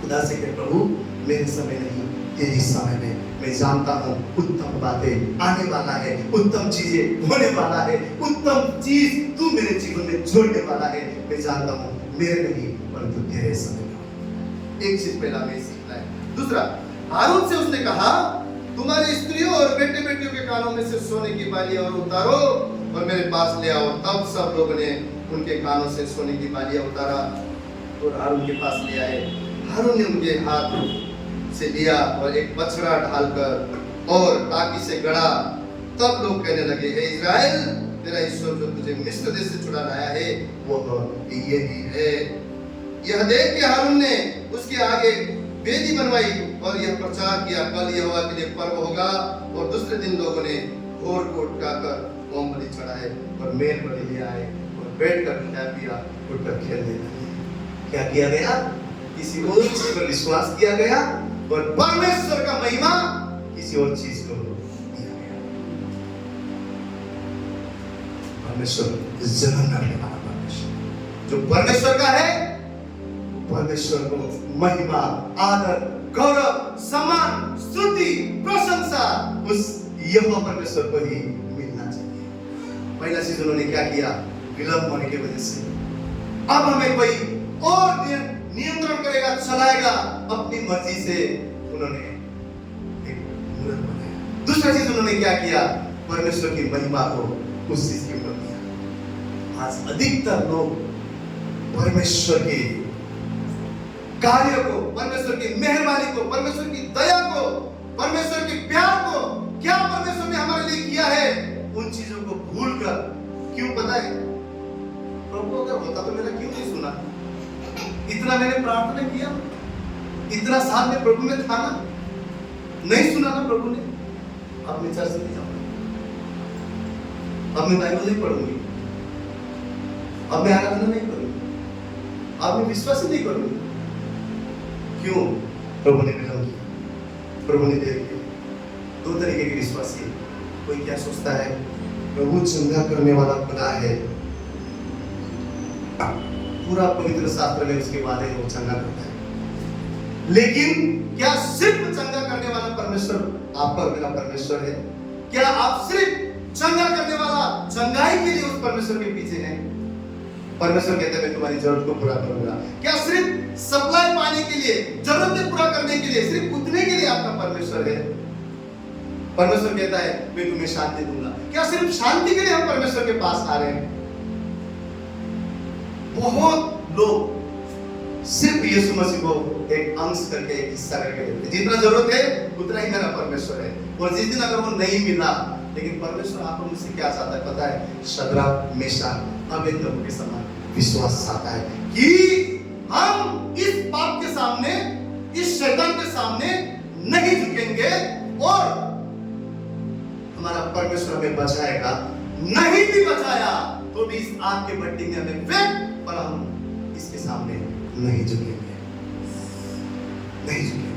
खुदा से कहे प्रभु मेरे समय नहीं, तेरे समय में मैं जानता हूँ उत्तम बातें आने वाला है, उत्तम चीजें होने वाला है, उत्तम चीज तू मेरे जीवन में जोड़ने वाला है। मैं जानता हूँ मेरे नहीं परंतु तेरे समय में। एक चीज पहला हमें सीखना है। दूसरा, हारून से उसने कहा तुम्हारी स्त्रियों और बेटे बेटियों के कानों में से सोने की बालियां और उतारो और मेरे पास ले आओ। तब सब लोगों ने उनके कानों से सोने की बालियां उतारा और हारून के पास ले आए। हारून ने उनके हाथ से लिया और एक बछड़ा ढालकर और टाकी से गड़ा। तब लोग कहने लगे हे इज़राइल, तेरा ईश्वर जो तुझे मिस्र देश से छुड़ा लाया है वो यही है। यह देख के हारून ने उसके आगे वेदी बनवाई और यह प्रचार किया कल यहोवा के लिए पर्व होगा। और दूसरे दिन लोगों ने घोर को उठाकर होम बलि चढ़ाए और मेल बलि ले आए और बैठकर खाया पिया, उठकर खेलने लगे। क्या किया गया? किसी और चीज पर विश्वास किया गया और परमेश्वर का महिमा किसी और चीज को दिया गया। परमेश्वर जलन करने वाला परमेश्वर जो परमेश्वर का है, परमेश्वर को महिमा, आदर, गौरव, सम्मान, स्तुति, प्रशंसा उस यहोवा परमेश्वर को ही मिलना चाहिए। पहला चीज उन्होंने क्या किया? विलंब होने की वजह से अब हमें कोई और नियंत्रण करेगा, चलाएगा, अपनी मर्जी से उन्होंने एक मूर्त बनाया। दूसरा चीज उन्होंने क्या किया? परमेश्वर की महिमा को उस चीज के ऊपर दिया। आज अधिकतर लोग परमेश्वर के कार्य को, परमेश्वर की मेहरबानी को, परमेश्वर की दया को, परमेश्वर के प्यार को, क्या परमेश्वर ने हमारे लिए किया है, उन चीजों को भूलकर, क्यों पता है? प्रभु अगर होता तो मेरा क्यों नहीं सुना? इतना मैंने प्रार्थना किया, इतना साल में प्रभु में था ना, नहीं सुना ना प्रभु ने, अब मैं चर्च नहीं जाऊंगा, अब मैं बाइबल नहीं पढ़ूंगी, अब मैं आराधना नहीं करूंगी, अब मैं विश्वास ही नहीं करूंगी। क्यों? प्रभु ने विलंब किया, प्रभु ने देर किया। दो तरीके के विश्वासी, कोई क्या सोचता है प्रभु चंगा करने वाला खुदा है, पूरा पवित्र शास्त्र में उसके वादे वो चंगा करता है, लेकिन क्या सिर्फ चंगा करने वाला परमेश्वर आपका और मेरा परमेश्वर है? क्या आप सिर्फ चंगा करने वाला चंगाई के लिए उस परमेश्वर के पीछे हैं? परमेश्वर कहते हैं मैं तुम्हारी जरूरत को पूरा करूंगा। क्या सिर्फ सप्लाई पाने के लिए, जरूरतें पूरा करने के लिए, सिर्फ उतने के लिए आपका परमेश्वर है? परमेश्वर कहता है मैं तुम्हें शांति दूंगा। क्या सिर्फ शांति के लिए हम परमेश्वर के पास आ रहे हैं? बहुत लोग सिर्फ यीशु मसीह को एक अंश करके, एक हिस्सा करके देते। जितना जरूरत है उतना ही मेरा परमेश्वर है। और जिस दिन अगर वो नहीं मिला, लेकिन परमेश्वर आपको मुझसे क्या चाहता है पता है? शद्रक, मेशक, अबेदनगो के समान विश्वास चाहता है कि हम इस पाप के सामने, इस शैतान के सामने नहीं झुकेंगे और हमारा परमेश्वर हमें बचाएगा। नहीं भी बचाया तो भी इस आग के भट्टी में हमें फेंक, पर हम इसके सामने नहीं झुकेंगे, नहीं झुकेंगे।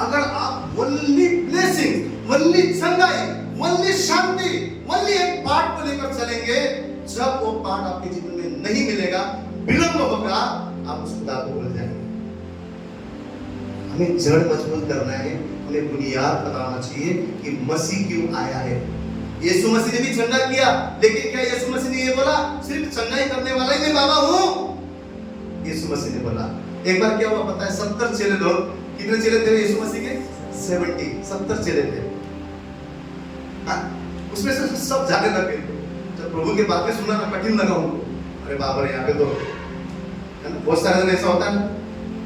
अगर आप वनली ब्लेसिंग, वनली चंगाई, वनली शांति, वनली एक पाठ को लेकर चलेंगे, जब वो पाठ आपके जीवन में नहीं मिलेगा, विलंब होगा, आप उस खुदा को भूल जाएंगे। हमें जड़ मजबूत करना है, हमें बुनियाद बताना चाहिए कि मसीह क्यों आया है। यीशु मसीह ने भी चंगा किया, लेकिन क्या यीशु मसीह ने ये बोला सिर्फ चंगाई करने वाला ही मैं बाबा हूं? यीशु मसीह ने बोला, एक बार क्या हुआ पता है? 70 चेले लोग, कितने चेले थे यीशु मसीह के? 70 चेले थे। उसमें से सब जाने लगे। जब प्रभु की बातें सुनना ना कठिन लगा उनको, अरे बाबा रे, यहाँ पे तो है ना, बहुत सारे दिन ऐसा होता है,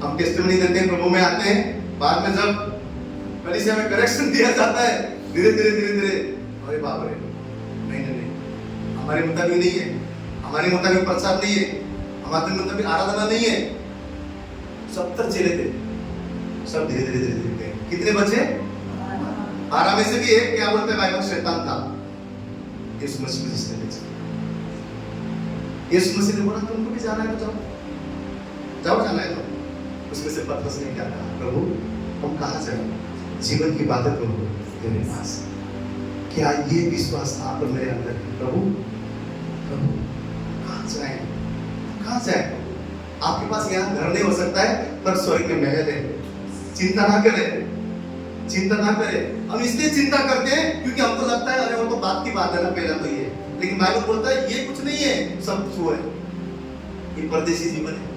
हम टेस्टिमनी देते हैं, प्रभु में आते हैं, बाद में जब कलीसिया में करेक्शन दिया जाता है, धीरे धीरे अरे बाप रे, नहीं, हमारे मुताबिक नहीं है, हमारे मुताबिक प्रचार नहीं है, हमारे मुताबिक आराधना नहीं है। 70 चेले थे, सब धीरे धीरे गए। कितने बचे? 12 में से भी एक क्या बोलते हैं बाइबल? शैतान था। यीशु मसीह को जिसने भेजा, यीशु मसीह ने बोला तुमको भी जाना है तो जाओ, जाना है तो। उसमें से पतरस ने क्या कहा? प्रभु हम कहाँ जाएं? जीवन की बातें तो तेरे पास। क्या ये विश्वास था आप मेरे अंदर? प्रभु कहाँ जाएं? कहाँ जाएं? आपके पास यहाँ घर नहीं हो सकता है, पर स्वर्ग में महल है। चिंता ना करें, चिंता ना करें। हम इसलिए चिंता करते हैं क्योंकि हमको लगता है अरे वो तो बात की बात है ना, पहला तो ये। लेकिन बाइबल बोलता है ये कुछ नहीं है, सब कुछ वो है। ये परदेशी जीवन है,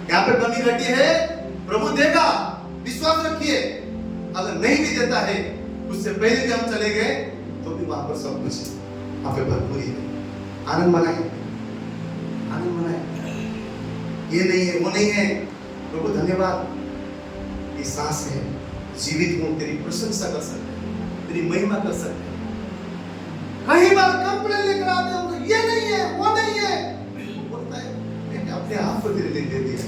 यहाँ पे कमी घटी है, प्रभु देगा, विश्वास रखिए। अगर नहीं भी देता है, उससे पहले भी हम चले गए तो भी वहां पर सब कुछ वहां पे भरपूरी है। आनंद मनाए, आनंद मनाए। ये नहीं है, वो नहीं है। प्रभु धन्यवाद, ये सांस है, जीवित हूं, तेरी प्रशंसा कर सकते हैं, तेरी महिमा कर सकते हैं। कई बार कंप्लेन लेकर आते हैं तो ये नहीं है, वो नहीं है, बोलता है मैंने अपने आप को तेरे लिए दे दिया,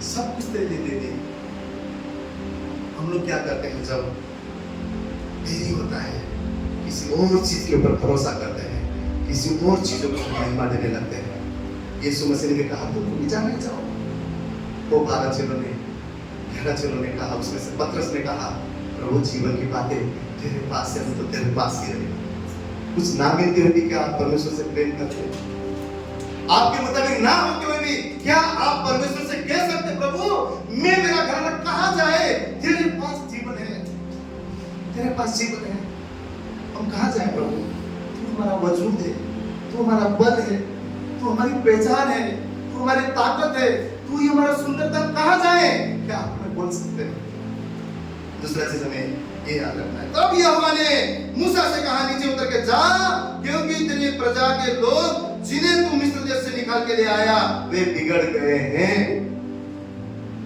सब कुछ तेरे लिए दे दिया। हम लोग क्या करते हैं जब देरी होता है, किसी और चीज के ऊपर भरोसा करते हैं, किसी और चीजों को महिमा देने लगते हैं। यीशु मसीह ने कहा तुम भी जाने जाओ। वो 12 चेलों ने, 11 चेलों ने कहा, उसमें से पतरस ने कहा प्रभु जीवन की बातें तेरे पास है, हम तो तेरे पास ही रहे। कुछ ना मिलती हुई भी क्या आप परमेश्वर से प्रेम करते हैं? आपके मुताबिक ना होते हुए भी क्या आप परमेश्वर से कह सकते प्रभु मैं, मेरा घर कहाँ जाए? तेरे पास जीवन है, तेरे पास जीवन है, हम कहाँ जाए प्रभु? तू हमारा वजूद है, तू हमारा बल है, तू हमारी पहचान है, तू हमारी ताकत है, तू ही हमारा सुंदरता। कहाँ जाए? क्या हमें बोल सकते हैं? दूसरा चीज हमें ये याद रखना है। तब यहोवा ने मूसा से कहा नीचे उतर के जा, क्योंकि तेरी प्रजा के लोग जिन्हें तू मिस्र देश से निकाल के ले आया वे बिगड़ गए हैं,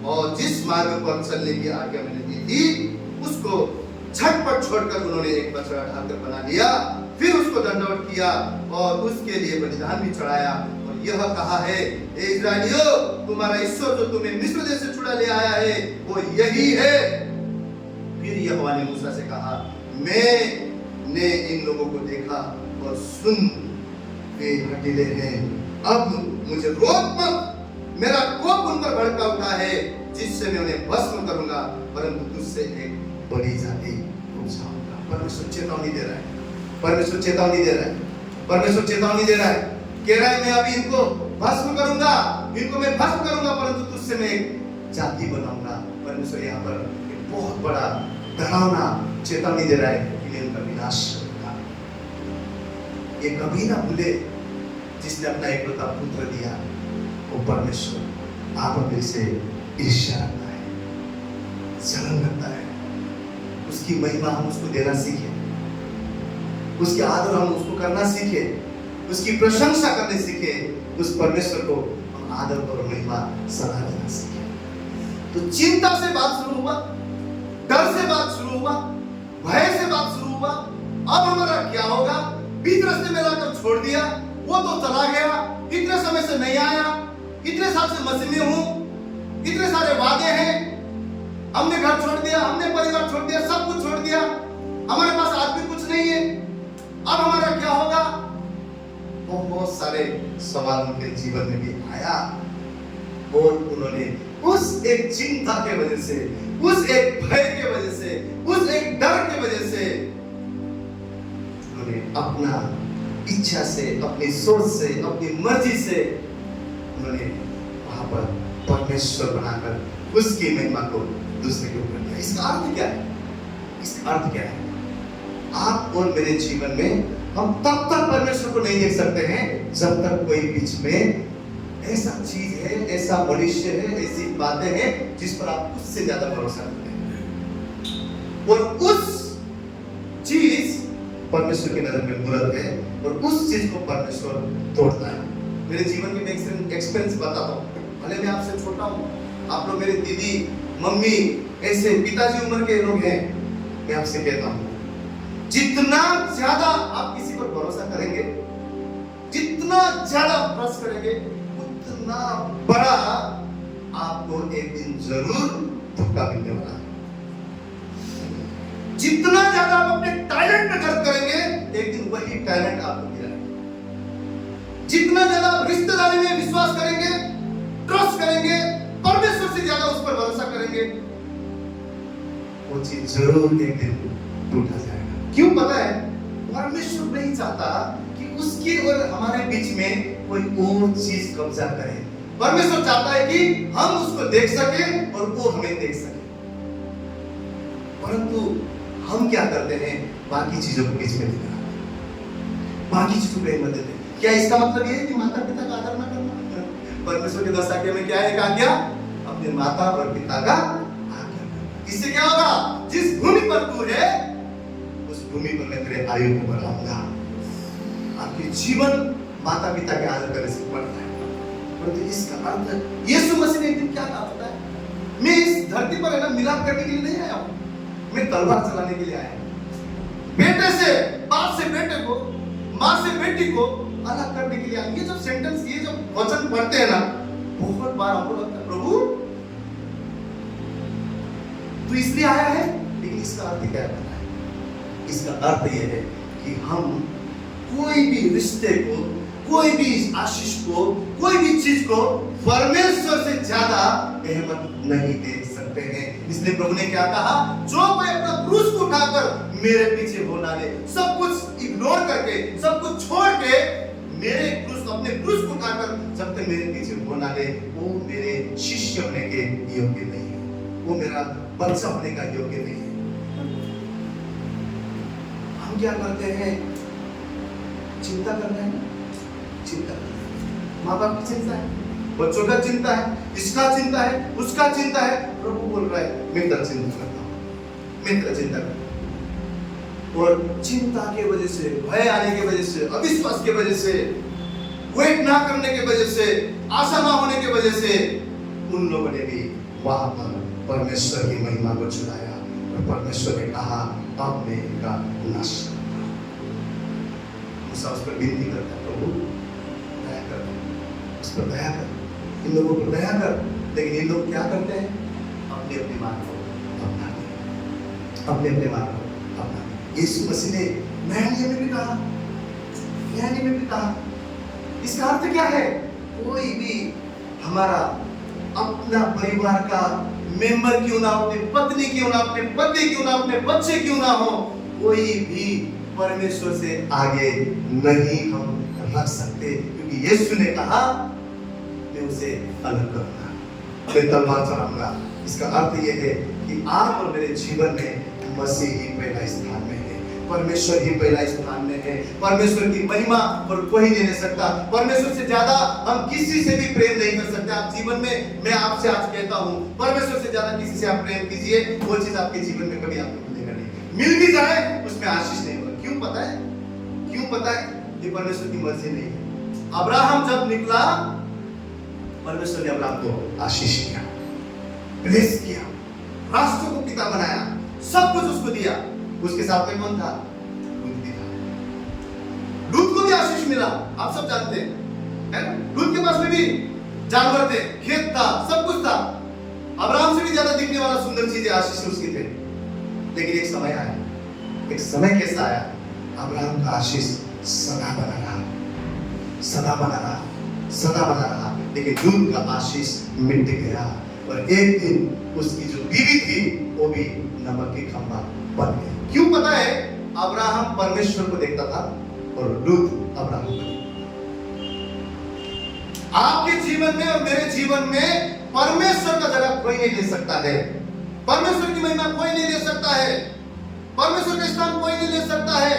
और जिस मार्ग पर चलने की आज्ञा मैंने दी थी उसको झटपट छोड़कर उन्होंने एक बछड़ा ढालकर बना लिया, फिर उसको दंडवत किया और उसके लिए बलिदान भी चढ़ाया और यह कहा है ए इस्राएलियों, तुम्हारा ईश्वर जो तुम्हें मिस्र देश से छुड़ा ले आया है वो यही है। फिर यहोवा ने मूसा से कहा मैंने इन लोगों को देखा और सुन वे हठीले हैं, अब मुझे रोक मत, मेरा कोप उन पर भड़का उठा है जिससे मैं उन्हें भस्म करूंगा, परंतु तुझसे एक बड़ी जाति उपजाऊंगा। परमेश्वर चेतावनी दे रहा है, परमेश्वर चेतावनी दे रहा है, परमेश्वर चेतावनी दे रहा है, कह रहा है मैं अभी इनको भस्म करूंगा, इनको मैं भस्म करूंगा, परंतु तुझसे मैं एक जाति बनाऊंगा। परमेश्वर यहाँ पर एक बहुत बड़ा डरावना चेतावनी दे रहा है कि उनका विनाश होगा। ये कभी ना भूले जिसने अपना एकलौता पुत्र दिया वो परमेश्वर आप मेरे से ईर्ष्या रखता है, जलन करता है। उसकी महिमा हम उसको देना सीखे, उसके आदर हम उसको करना सीखे, उसकी प्रशंसा करने सीखे। उस परमेश्वर को हम आदर और महिमा सदा देना सीखे। तो चिंता से बात शुरू हुआ, डर से बात शुरू हुआ, भय से बात शुरू हुआ। अब हमारा क्या होगा? बीच रास्ते में लाकर छोड़ दिया, वो तो चला गया, इतने समय से नहीं आया, इतने साल से मसीह में हूं, इतने सारे वादे हैं, हमने घर छोड़ दिया, हमने परिवार छोड़ दिया, सब कुछ छोड़ दिया, हमारे पास आज भी कुछ नहीं है, अब हमारा क्या होगा? बहुत सारे सवाल उनके जीवन में भी आया और उन्होंने उस एक चिंता के वजह से, उस एक भय के वजह से, उस एक डर के वजह से उन्होंने अपना इच्छा से, अपनी सोच से, अपनी मर्जी से उन्होंने वहां पर परमेश्वर बनाकर उसकी महिमा को दूसरे के ऊपर दिया। इसका अर्थ क्या है? इसका अर्थ क्या है? आप और मेरे जीवन में हम तब तक परमेश्वर को नहीं देख सकते हैं जब तक कोई बीच में ऐसा चीज है, ऐसा मनुष्य है, ऐसी बातें हैं जिस पर आप उससे ज्यादा भरोसा करते हैं और उस चीज परमेश्वर की नजर में मूर्त है और उस चीज को परमेश्वर तोड़ता है। मेरे जीवन की मैं एक्सपीरियंस बताता हूँ। भले मैं आपसे छोटा हूँ, आप लोग मेरे दीदी, मम्मी, ऐसे पिताजी उम्र के लोग हैं, मैं आपसे कहता हूँ जितना ज्यादा आप किसी पर भरोसा करेंगे, जितना ज्यादा ट्रस्ट करेंगे, उतना बड़ा आपको एक दिन जरूर धोखा मिलने वाला है। जितना ज्यादा आप अपने टैलेंट पे खर्च करेंगे, एक दिन वही टैलेंट आपको मिलेगा। जितना ज्यादा आप रिश्तेदारी में विश्वास करेंगे, ट्रस्ट करेंगे, परमेश्वर से ज्यादा उस पर भरोसा करेंगे, वो चीज जरूर एक दिन टूटा जाएगा। क्यों पता है? परमेश्वर नहीं चाहता कि उसके और हमारे बीच में कोई और चीज कब्जा करे। परमेश्वर चाहता है कि हम उसको देख सके और वो हमें देख सके। परंतु हम क्या करते हैं? बाकी चीजों को बीच में लेकर आते हैं, बाकी चीजों को हिम्मत देते हैं। क्या इसका मतलब ये है कि माता पिता का आदर न करना? परमेश्वर के 10 आज्ञा में क्या है? एक आज्ञा, अपने माता और पिता का आदर करना। इससे क्या होगा? जिस भूमि पर तू है उस भूमि पर मैं तेरे आयु को बढ़ाऊंगा। आपके जीवन माता पिता के आदर करने से बढ़ता है। परंतु इसका अर्थ यीशु मसीह ने एक दिन क्या कहा पता है? मैं इस धरती पर है ना मिलाप करने के लिए नहीं आया हूं, मैं तलवार चलाने के लिए आया हूं। बेटे से, बाप से बेटे को, माँ से बेटी को अलग करने के लिए आया। ये जब सेंटेंस, ये जब वचन पढ़ते हैं ना, बहुत बार हमको लगता है प्रभु तू इसलिए आया है, लेकिन इसका अर्थ क्या है? इसका अर्थ यह है कि हम कोई भी रिश्ते को, कोई भी आशीष को, कोई भी चीज को परमेश्वर से ज्यादा अहमियत नहीं दे सकते हैं। इसलिए प्रभु ने क्या कहा? जो कोई अपना क्रूस को उठाकर मेरे पीछे हो ना ले, सब कुछ इग्नोर करके, सब कुछ छोड़ के मेरे क्रूस, अपने क्रूस को उठाकर जब तक मेरे पीछे हो ना ले, वो मेरे शिष्य होने के योग्य नहीं है, वो मेरा बच्चा होने का योग्य नहीं है। हम क्या करते हैं? चिंता कर रहे हैं, चिंता कर रहे हैं। माँ बाप की चिंता है, बच्चों का चिंता है, इसका चिंता है, उसका चिंता है। प्रभु बोल रहा है मैं तेरा चिंता करता हूँ, मैं तेरा चिंता करता हूँ। और चिंता के वजह से, भय आने की वजह से, अविश्वास की वजह से, वेट ना करने की वजह से, आशा ना होने की वजह से उन लोगों ने भी वहां पर परमेश्वर की महिमा को छुड़ाया और परमेश्वर ने कहा अब मैं इनका नाश करूंगा। मूसा उस पर विनती करता है, प्रभु दया कर, उस पर दया कर, इन लोगों पर दया कर। लेकिन ये लोग क्या करते हैं? अपने अपने मार्ग को अपनाते हैं, अपने अपने मार्ग को अपनाते हैं। यीशु मसीह ने नया नियम में भी कहा, नया नियम में भी कहा। इसका अर्थ क्या है? कोई भी हमारा अपना परिवार का मेंबर क्यों ना हो, अपनी पत्नी क्यों ना, अपने पति क्यों ना, अपने बच्चे क्यों ना हो, कोई भी परमेश्वर से आगे नहीं हम रख सकते, क्योंकि यीशु ने कहा मैं उसे अलग करूंगा, मैं तलवार चलाऊंगा। इसका अर्थ यह है कि आप और मेरे जीवन में मसीह ही पहला स्थान में है, परमेश्वर ही पहला स्थान में है। परमेश्वर की महिमा और कोई नहीं ले सकता। परमेश्वर से ज्यादा हम किसी से भी प्रेम नहीं कर सकते। आप जीवन में, मैं आपसे आज कहता हूँ, परमेश्वर से ज्यादा किसी से आप प्रेम कीजिए, वो चीज आपके जीवन में कभी आपको मिलेगा नहीं। मिल भी जाए उसमें आशीष नहीं होगा। क्यों पता है? क्यों पता है? ये परमेश्वर की मर्जी नहीं है। अब्राहम जब निकला परमेश्वर ने अब्राहम को आशीष किया, ब्लेस किया, राष्ट्र को पिता बनाया, सब कुछ उसको दिया। उसके साथ में कौन था? लूत भी था। लूत को भी आशीष मिला, आप सब जानते हैं, है ना? लूत के पास में भी जानवर थे, खेत था, सब कुछ था। अब्राहम से भी ज्यादा दिखने वाला सुंदर चीजें आशीष उसकी थे। लेकिन एक समय आया, एक समय कैसा आया? अब्राहम का आशीष सदा बना रहा, सदा बना रहा, सदा बना रहा। लेकिन लूत का आशीष मिट गया और एक दिन उसकी जो बीवी थी वो भी नमक की खंभा बन गई। क्यों पता है? अब्राहम परमेश्वर को देखता था और लूत अब्राहम को। आपके जीवन में और मेरे जीवन में परमेश्वर का जगह कोई नहीं ले सकता है, परमेश्वर की महिमा कोई नहीं ले सकता है, परमेश्वर का स्थान कोई नहीं ले सकता है।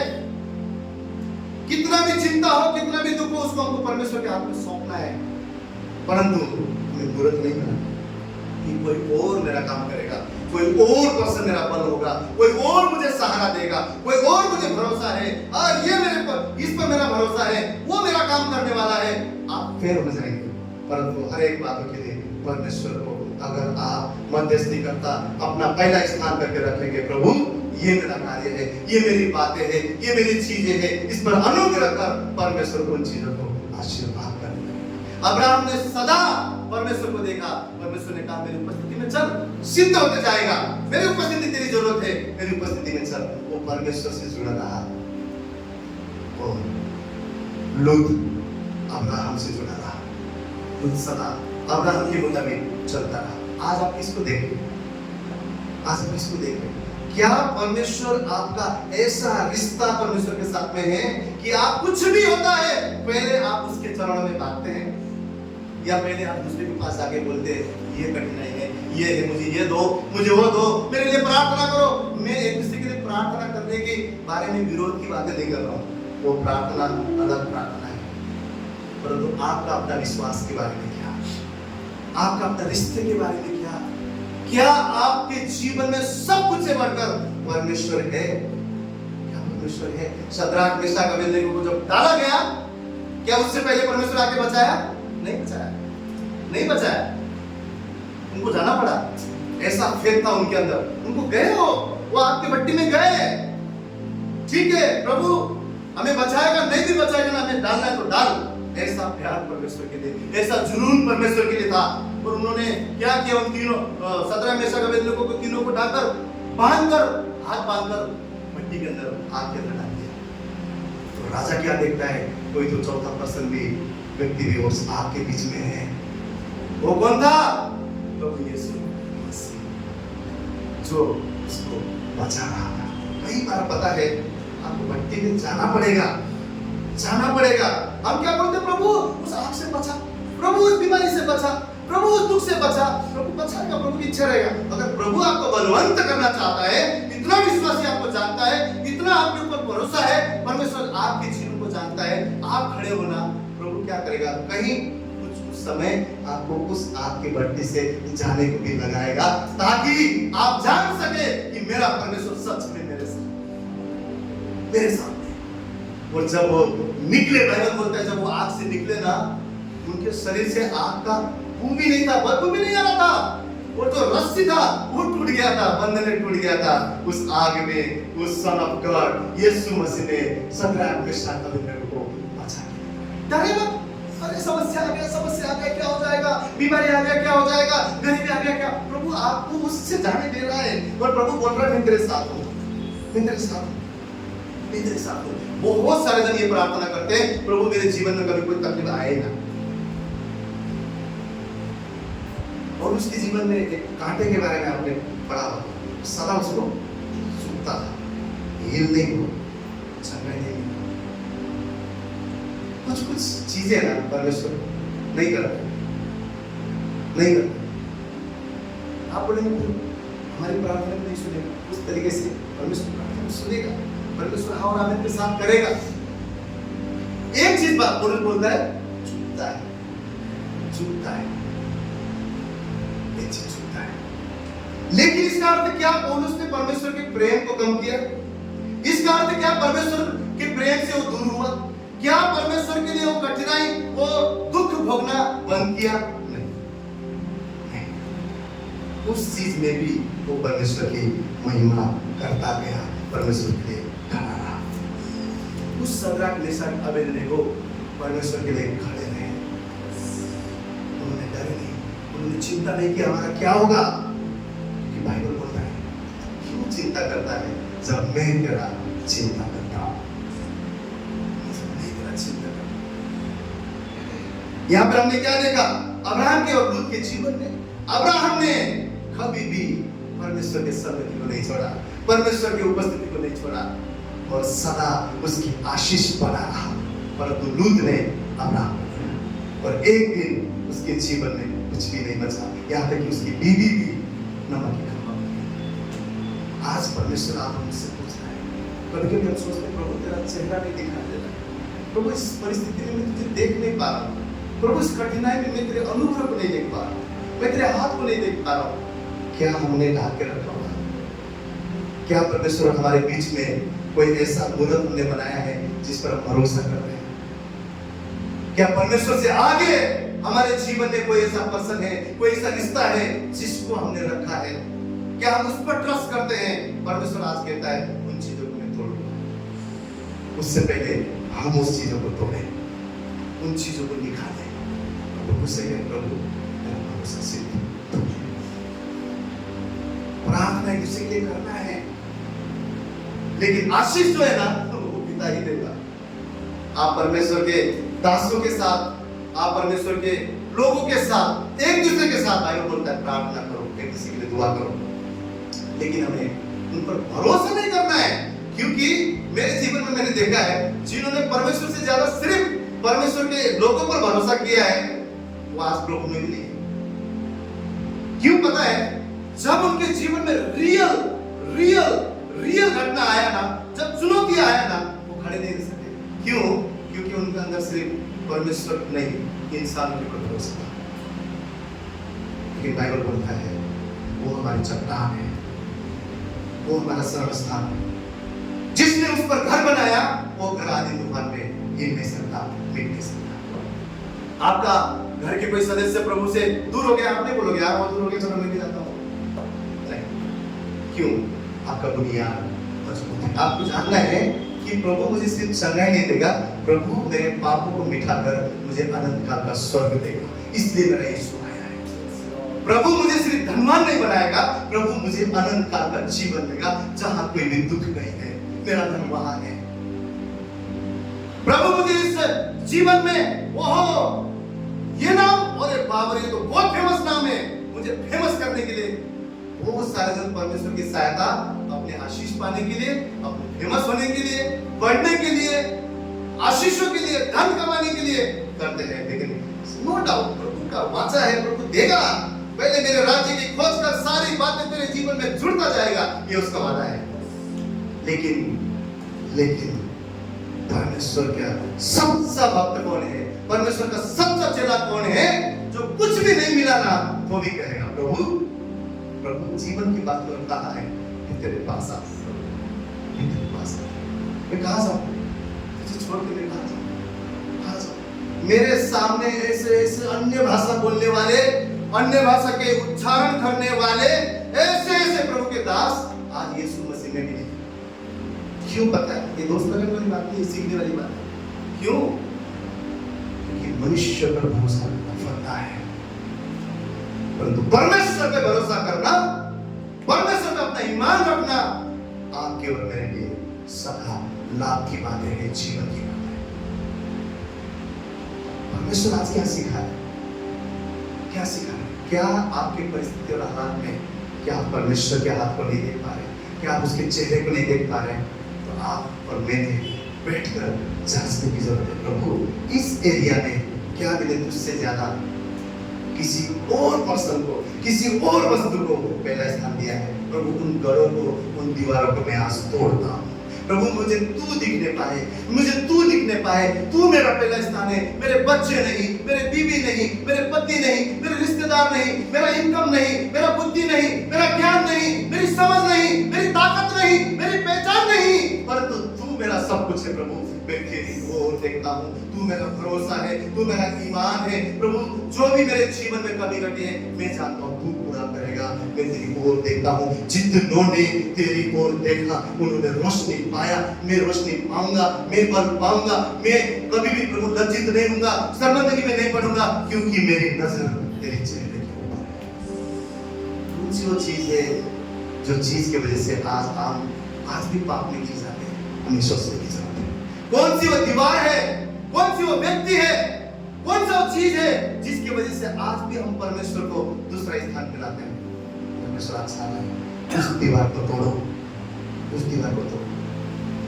कितना भी चिंता हो, कितना भी दुख हो, उसको हमको परमेश्वर के हाथ में सौंपना है। परंतु हमें जरूरत नहीं है कि कोई और मेरा काम करेगा, कोई और पर्सन मेरा बल होगा, कोई और मुझे सहारा देगा, कोई और मुझे भरोसा है, और ये मेरे पर, इस पर मेरा भरोसा है, वो मेरा काम करने वाला है। आप फेल हो जाएंगे। परंतु हर एक बातों के लिए परमेश्वर को अगर आप मध्यस्थी करता अपना पहला स्थान करके रखेंगे, प्रभु ये मेरा कार्य है, ये मेरी बातें हैं, ये मेरी चीजें हैं, इस पर अनुग्रह कर परमेश्वर उन चीजों को आशीर्वाद कर। अब्राहम ने सदा परमेश्वर को देखा। परमेश्वर ने कहा मेरी उपस्थिति में चल, सिद्ध होते जाएगा, मेरी उपस्थिति तेरी जरूरत है, मेरी उपस्थिति में चल। वो परमेश्वर से जुड़ा रहा और लूत अब्राहम से जुड़ा रहा, लूत सदा अब्राहम के मुताबिक चलता रहा। आज आप किसको देख रहे हैं? आज आप किसको देख रहे हैं? क्या परमेश्वर आपका ऐसा रिश्ता परमेश्वर के साथ में है कि आप कुछ भी होता है पहले आप उसके चरणों में भागते हैं, या पहले आप दूसरे के पास आके बोलते हैं ये कठिनाई है, ये है, मुझे ये दो, मुझे वो दो, मेरे लिए प्रार्थना करो। मैं एक दूसरे के लिए प्रार्थना करने के बारे में विरोध की बातें नहीं कर रहा हूँ, वो प्रार्थना अलग प्रार्थना है। परंतु आपका अपना विश्वास के बारे में क्या, आपका अपना रिश्ते के बारे में क्या, क्या आपके जीवन में सब कुछ से बढ़कर परमेश्वर है? क्या परमेश्वर है? शद्रक मेशक अबेदnego को जब डाला गया, क्या उससे पहले परमेश्वर आके बचाया? नहीं बचाया, नहीं बचाया। उनको जाना पड़ा, ऐसा फेथ था उनके अंदर। उनको गए, वो आग की भट्टी में गए। ठीक है प्रभु हमें बचाएगा, नहीं भी बचाएगा ना, हमें डालना है तो डाल। ऐसा प्यार परमेश्वर के लिए, ऐसा जुनून परमेश्वर के लिए था। और उन्होंने क्या किया? उन तीनों शद्रक मेशक अबेदnego को तीनों को डालकर बांधकर, हाथ बांधकर भट्टी के अंदर आग के अंदर डाल दिया। तो राजा क्या देखता है? कोई तो चौथा पर्सन भी, व्यक्ति भी उस आग के बीच में है। वो कौन था? प्रभु यीशु मसीह, जो उसको बचा रहा था। कई बार पता है आपको भट्टी में जाना पड़ेगा, जाना पड़ेगा। हम क्या बोलते? प्रभु उस आग से बचा, प्रभु उस बीमारी से बचा, प्रभु उस दुख से बचा। प्रभु बचाएगा, प्रभु की इच्छा रहेगा। अगर प्रभु आपको बलवंत करना चाहता है, इतना विश्वासी आपको जानता है, इतना आपके ऊपर भरोसा है, परमेश्वर आपके जीवन को जानता है, आप खड़े होना, प्रभु क्या करेगा? कहीं कुछ समय आपको उस आग की भट्टी से जाने को भी लगाएगा, ताकि आप जान सके कि मेरा परमेश्वर सच में मेरे साथ है। और जब वो निकले, बाइबल बोलता है जब वो आग से निकले ना, उनके शरीर से आग का बू भी नहीं था, बदबू भी नहीं आ रहा था। और जो रस्सी था वो टूट गया था, बंधन टूट गया था। उस आग में उस सन ऑफ गॉड यीशु मसीह ने शद्रक मेशक अबेदnego को बचा लिया। डरे मत, अरे समस्या आ गया, समस्या आ गया, क्या हो जाएगा? बीमारी आ गया, क्या हो जाएगा? गरीबी आ गया, क्या? प्रभु आपको उससे जाने दे रहा है। और प्रभु बोल रहा है मैं तेरे साथ हूँ, मैं तेरे साथ हूँ, मैं तेरे साथ हूँ। बहुत सारे जन ये प्रार्थना करते हैं, प्रभु मेरे जीवन में कभी कोई तकलीफ आए ना। और उसके जीवन में एक कांटे के बारे में आपने पढ़ा होगा, सदा उसको सूखता था, हील नहीं हो, चंगाई नहीं हो। कुछ कुछ चीजें ना परमेश्वर नहीं करते, नहीं करते। आप बोलेंगे हमारी प्रार्थना नहीं सुनेगा, उस तरीके से परमेश्वर प्रार्थना सुनेगा, परमेश्वर हाँ और आमीन के साथ करेगा। एक चीज बात बोलता है, चुपता है, चुपता है, एक चीज चुपता है। लेकिन इसका अर्थ क्या पौलुस ने परमेश्वर के प्रेम को कम किया? इसका अर्थ क्या परमेश्वर के प्रेम से वो दूर हुआ? क्या परमेश्वर के लिए वो कठिनाई, वो दुख भोगना बंद किया? नहीं। उस चीज में भी वो परमेश्वर की महिमा करता गया, परमेश्वर के लिए खड़ा रहा। उस सदराक मेशक अबेदनेगो परमेश्वर के लिए खड़े रहे। उन्होंने डरे नहीं, उन्होंने चिंता नहीं कि हमारा क्या होगा, क्योंकि बाइबल बोलता है क्यों चिंता करता है जब मैं तेरा चिंता करता हूं। यहाँ पर हमने क्या देखा? अब्राहम के और लूत के जीवन में अब्राहम ने कभी भी परमेश्वर के सन्निधि को नहीं छोड़ा, परमेश्वर की उपस्थिति को नहीं छोड़ा और सदा उसकी आशीष बना रहा। परंतु लूत ने अब्राहम को, और एक दिन उसके जीवन में कुछ भी नहीं बचा, यहाँ तक कि उसकी बीवी भी नमक की खंभा बन गई। आज परमेश्वर आप हमसे पूछ रहा है, कभी-कभी हम सोचते हैं प्रभु तेरा चेहरा नहीं दिखाई दे रहा, प्रभु इस परिस्थिति में मैं तुझे देख नहीं पा रहा, प्रभु इस कठिनाई में मैं तेरे अनुग्रह को नहीं देख पा रहा, मैं तेरे हाथ को नहीं देख पा रहा हूँ। क्या हमने ढाक के रखा हुआ? क्या परमेश्वर हमारे बीच में कोई ऐसा मूर्त हमने बनाया है जिस पर हम भरोसा कर रहे हैं? क्या परमेश्वर से आगे हमारे जीवन में कोई ऐसा पर्सन है, कोई ऐसा रिश्ता है जिसको हमने रखा है? क्या हम उस पर ट्रस्ट करते हैं? परमेश्वर आज कहता है उन चीजों को मैं तोड़ दूंगा। उससे पहले हम उस चीजों को तोड़े, उन चीजों को निकाले। प्रभु से कहें, प्रभु मेरा भरोसा सिद्ध प्रार्थना एक दूसरे के लिए करना है, लेकिन आशीष जो है ना वो पिता ही देगा। आप परमेश्वर के दासों के साथ, आप परमेश्वर के लोगों के साथ, एक दूसरे के साथ बाइबल बोलता है प्रार्थना करो, एक दूसरे के लिए दुआ करो, लेकिन हमें उन पर भरोसा नहीं करना है। क्योंकि मेरे जीवन में मैंने देखा है जिन्होंने परमेश्वर से ज्यादा सिर्फ परमेश्वर के लोगों पर भरोसा किया है वो आज प्रभु में भी नहीं है। क्यों पता है? जब उनके जीवन में रियल घटना आया ना, जब चुनौती आया ना, वो खड़े नहीं रह सके। क्यों? क्योंकि उनके अंदर सिर्फ परमेश्वर नहीं इंसानों के ऊपर भरोसा था। लेकिन बाइबल बोलता है वो हमारी चट्टान है, वो हमारा सर्वस्थान है। जिसने उस पर घर बनाया वो घर आधी तूफान में हिल नहीं सकता, मिट नहीं सकता। आपका घर के कोई सदस्य प्रभु से दूर हो गया, आप नहीं बोलोगे यार वो दूर हो गया चलो मैं भी जाता हूँ। क्यों? आपका बुनियाद मजबूत है। आपको जानना है कि प्रभु मुझे सिर्फ चंगाई नहीं देगा, प्रभु मेरे पापों को मिटाकर मुझे अनंत काल का स्वर्ग देगा। इसलिए मेरा यीशु आया है। प्रभु मुझे सिर्फ धनवान नहीं बनाएगा, प्रभु मुझे अनंत काल का जीवन देगा जहां कोई भी दुख नहीं है। मेरा धन वहां है। प्रभु मुझे इस जीवन में वो ये नाम, और बाबर ये तो बहुत फेमस नाम है, मुझे फेमस करने के लिए वो सारे जन परमेश्वर की सहायता अपने आशीष पाने के लिए, अपने फेमस होने के लिए, बढ़ने के लिए, आशीषों के लिए, धन कमाने के लिए करते हैं। लेकिन नो डाउट प्रभु का वाचा है, प्रभु देगा। पहले मेरे राज्य की खोज कर सारी बातें तेरे जीवन में जुड़ता जाएगा, ये उसका वादा है। लेकिन परमेश्वर का सच्चा भक्त कौन है? परमेश्वर का सच्चा चेला कौन है? जो कुछ भी नहीं मिला ना वो भी कहेगा प्रभु जीवन की बात तो कहा है कि तेरे पास आ, तेरे पास आ। मैं कहाँ जाऊँ? तुझे छोड़ के मैं कहाँ जाऊँ? मेरे सामने ऐसे अन्य भाषा बोलने वाले, अन्य भाषा के उच्चारण करने वाले ऐसे प्रभु के दास आज यीशु मसीह में भी नहीं। क्यों? पता है ये दोस्त लगने वाली बात नहीं, सीखने वाली बात है। क्यों? क्योंकि मनुष्य पर भरोसा फलता है, परंतु परमेश्वर पे भरोसा करना, परमेश्वर पे अपना ईमान रखना आपके और मेरे लिए सदा लाभ की बात है, जीवन की बात है। परमेश्वर आज क्या सिखा है? क्या सिखा है? क्या आपकी परिस्थिति और हालात में क्या आप परमेश्वर के हाथ को नहीं देख पा रहे? क्या आप उसके चेहरे को नहीं देख पा रहे? तो आप और मैंने बैठकर जांचने की जरूरत है। प्रभु इस एरिया में क्या मैंने तुझसे ज्यादा किसी और पर्सन को, किसी और वस्तु को पहला स्थान दिया है? प्रभु उन गढ़ों को, उन दीवारों को मैं आज तोड़ता हूँ। प्रभु मुझे तू दिखने पाए, मुझे तू दिखने पाए। तू मेरा पहला स्थान है, मेरे बच्चे नहीं, मेरे बीवी नहीं, मेरे पति नहीं, मेरे रिश्तेदार नहीं, मेरा इनकम नहीं, मेरा बुद्धि नहीं, मेरा ज्ञान नहीं, मेरी समझ नहीं, मेरी ताकत नहीं, मेरी पहचान नहीं, परंतु तू मेरा सब कुछ है। प्रभु मैं तेरी ओर देखता हूँ, तू मेरा भरोसा है, तू मेरा ईमान है। प्रभु जो भी मेरे जीवन में कमी घटी है मैं जानता हूँ तू पूरा करेगा। मैं तेरी ओर देखता हूँ। जितनों ने तेरी ओर देखा उन्होंने रोशनी पाया। मैं रोशनी पाऊंगा, मैं बल पाऊंगा, मैं कभी भी प्रभु लज्जित नहीं होऊंगा, शर्मिंदगी में नहीं पड़ूंगा, क्योंकि मेरी नजर तेरे चेहरे के ऊपर है। कौन सी वो चीज है जो चीज की वजह से आज भी पाप में गिर जाते हैं, हमेशा से गिर जाते हैं? कौन सी वो दीवार है, कौन सी वो व्यक्ति है, कौन सा वो चीज है जिसकी वजह से आज भी हम परमेश्वर को दूसरा स्थान पे लाते हैं? परमेश्वर अच्छा है, उस दीवार को तोड़ो, उस दीवार को तोड़ो।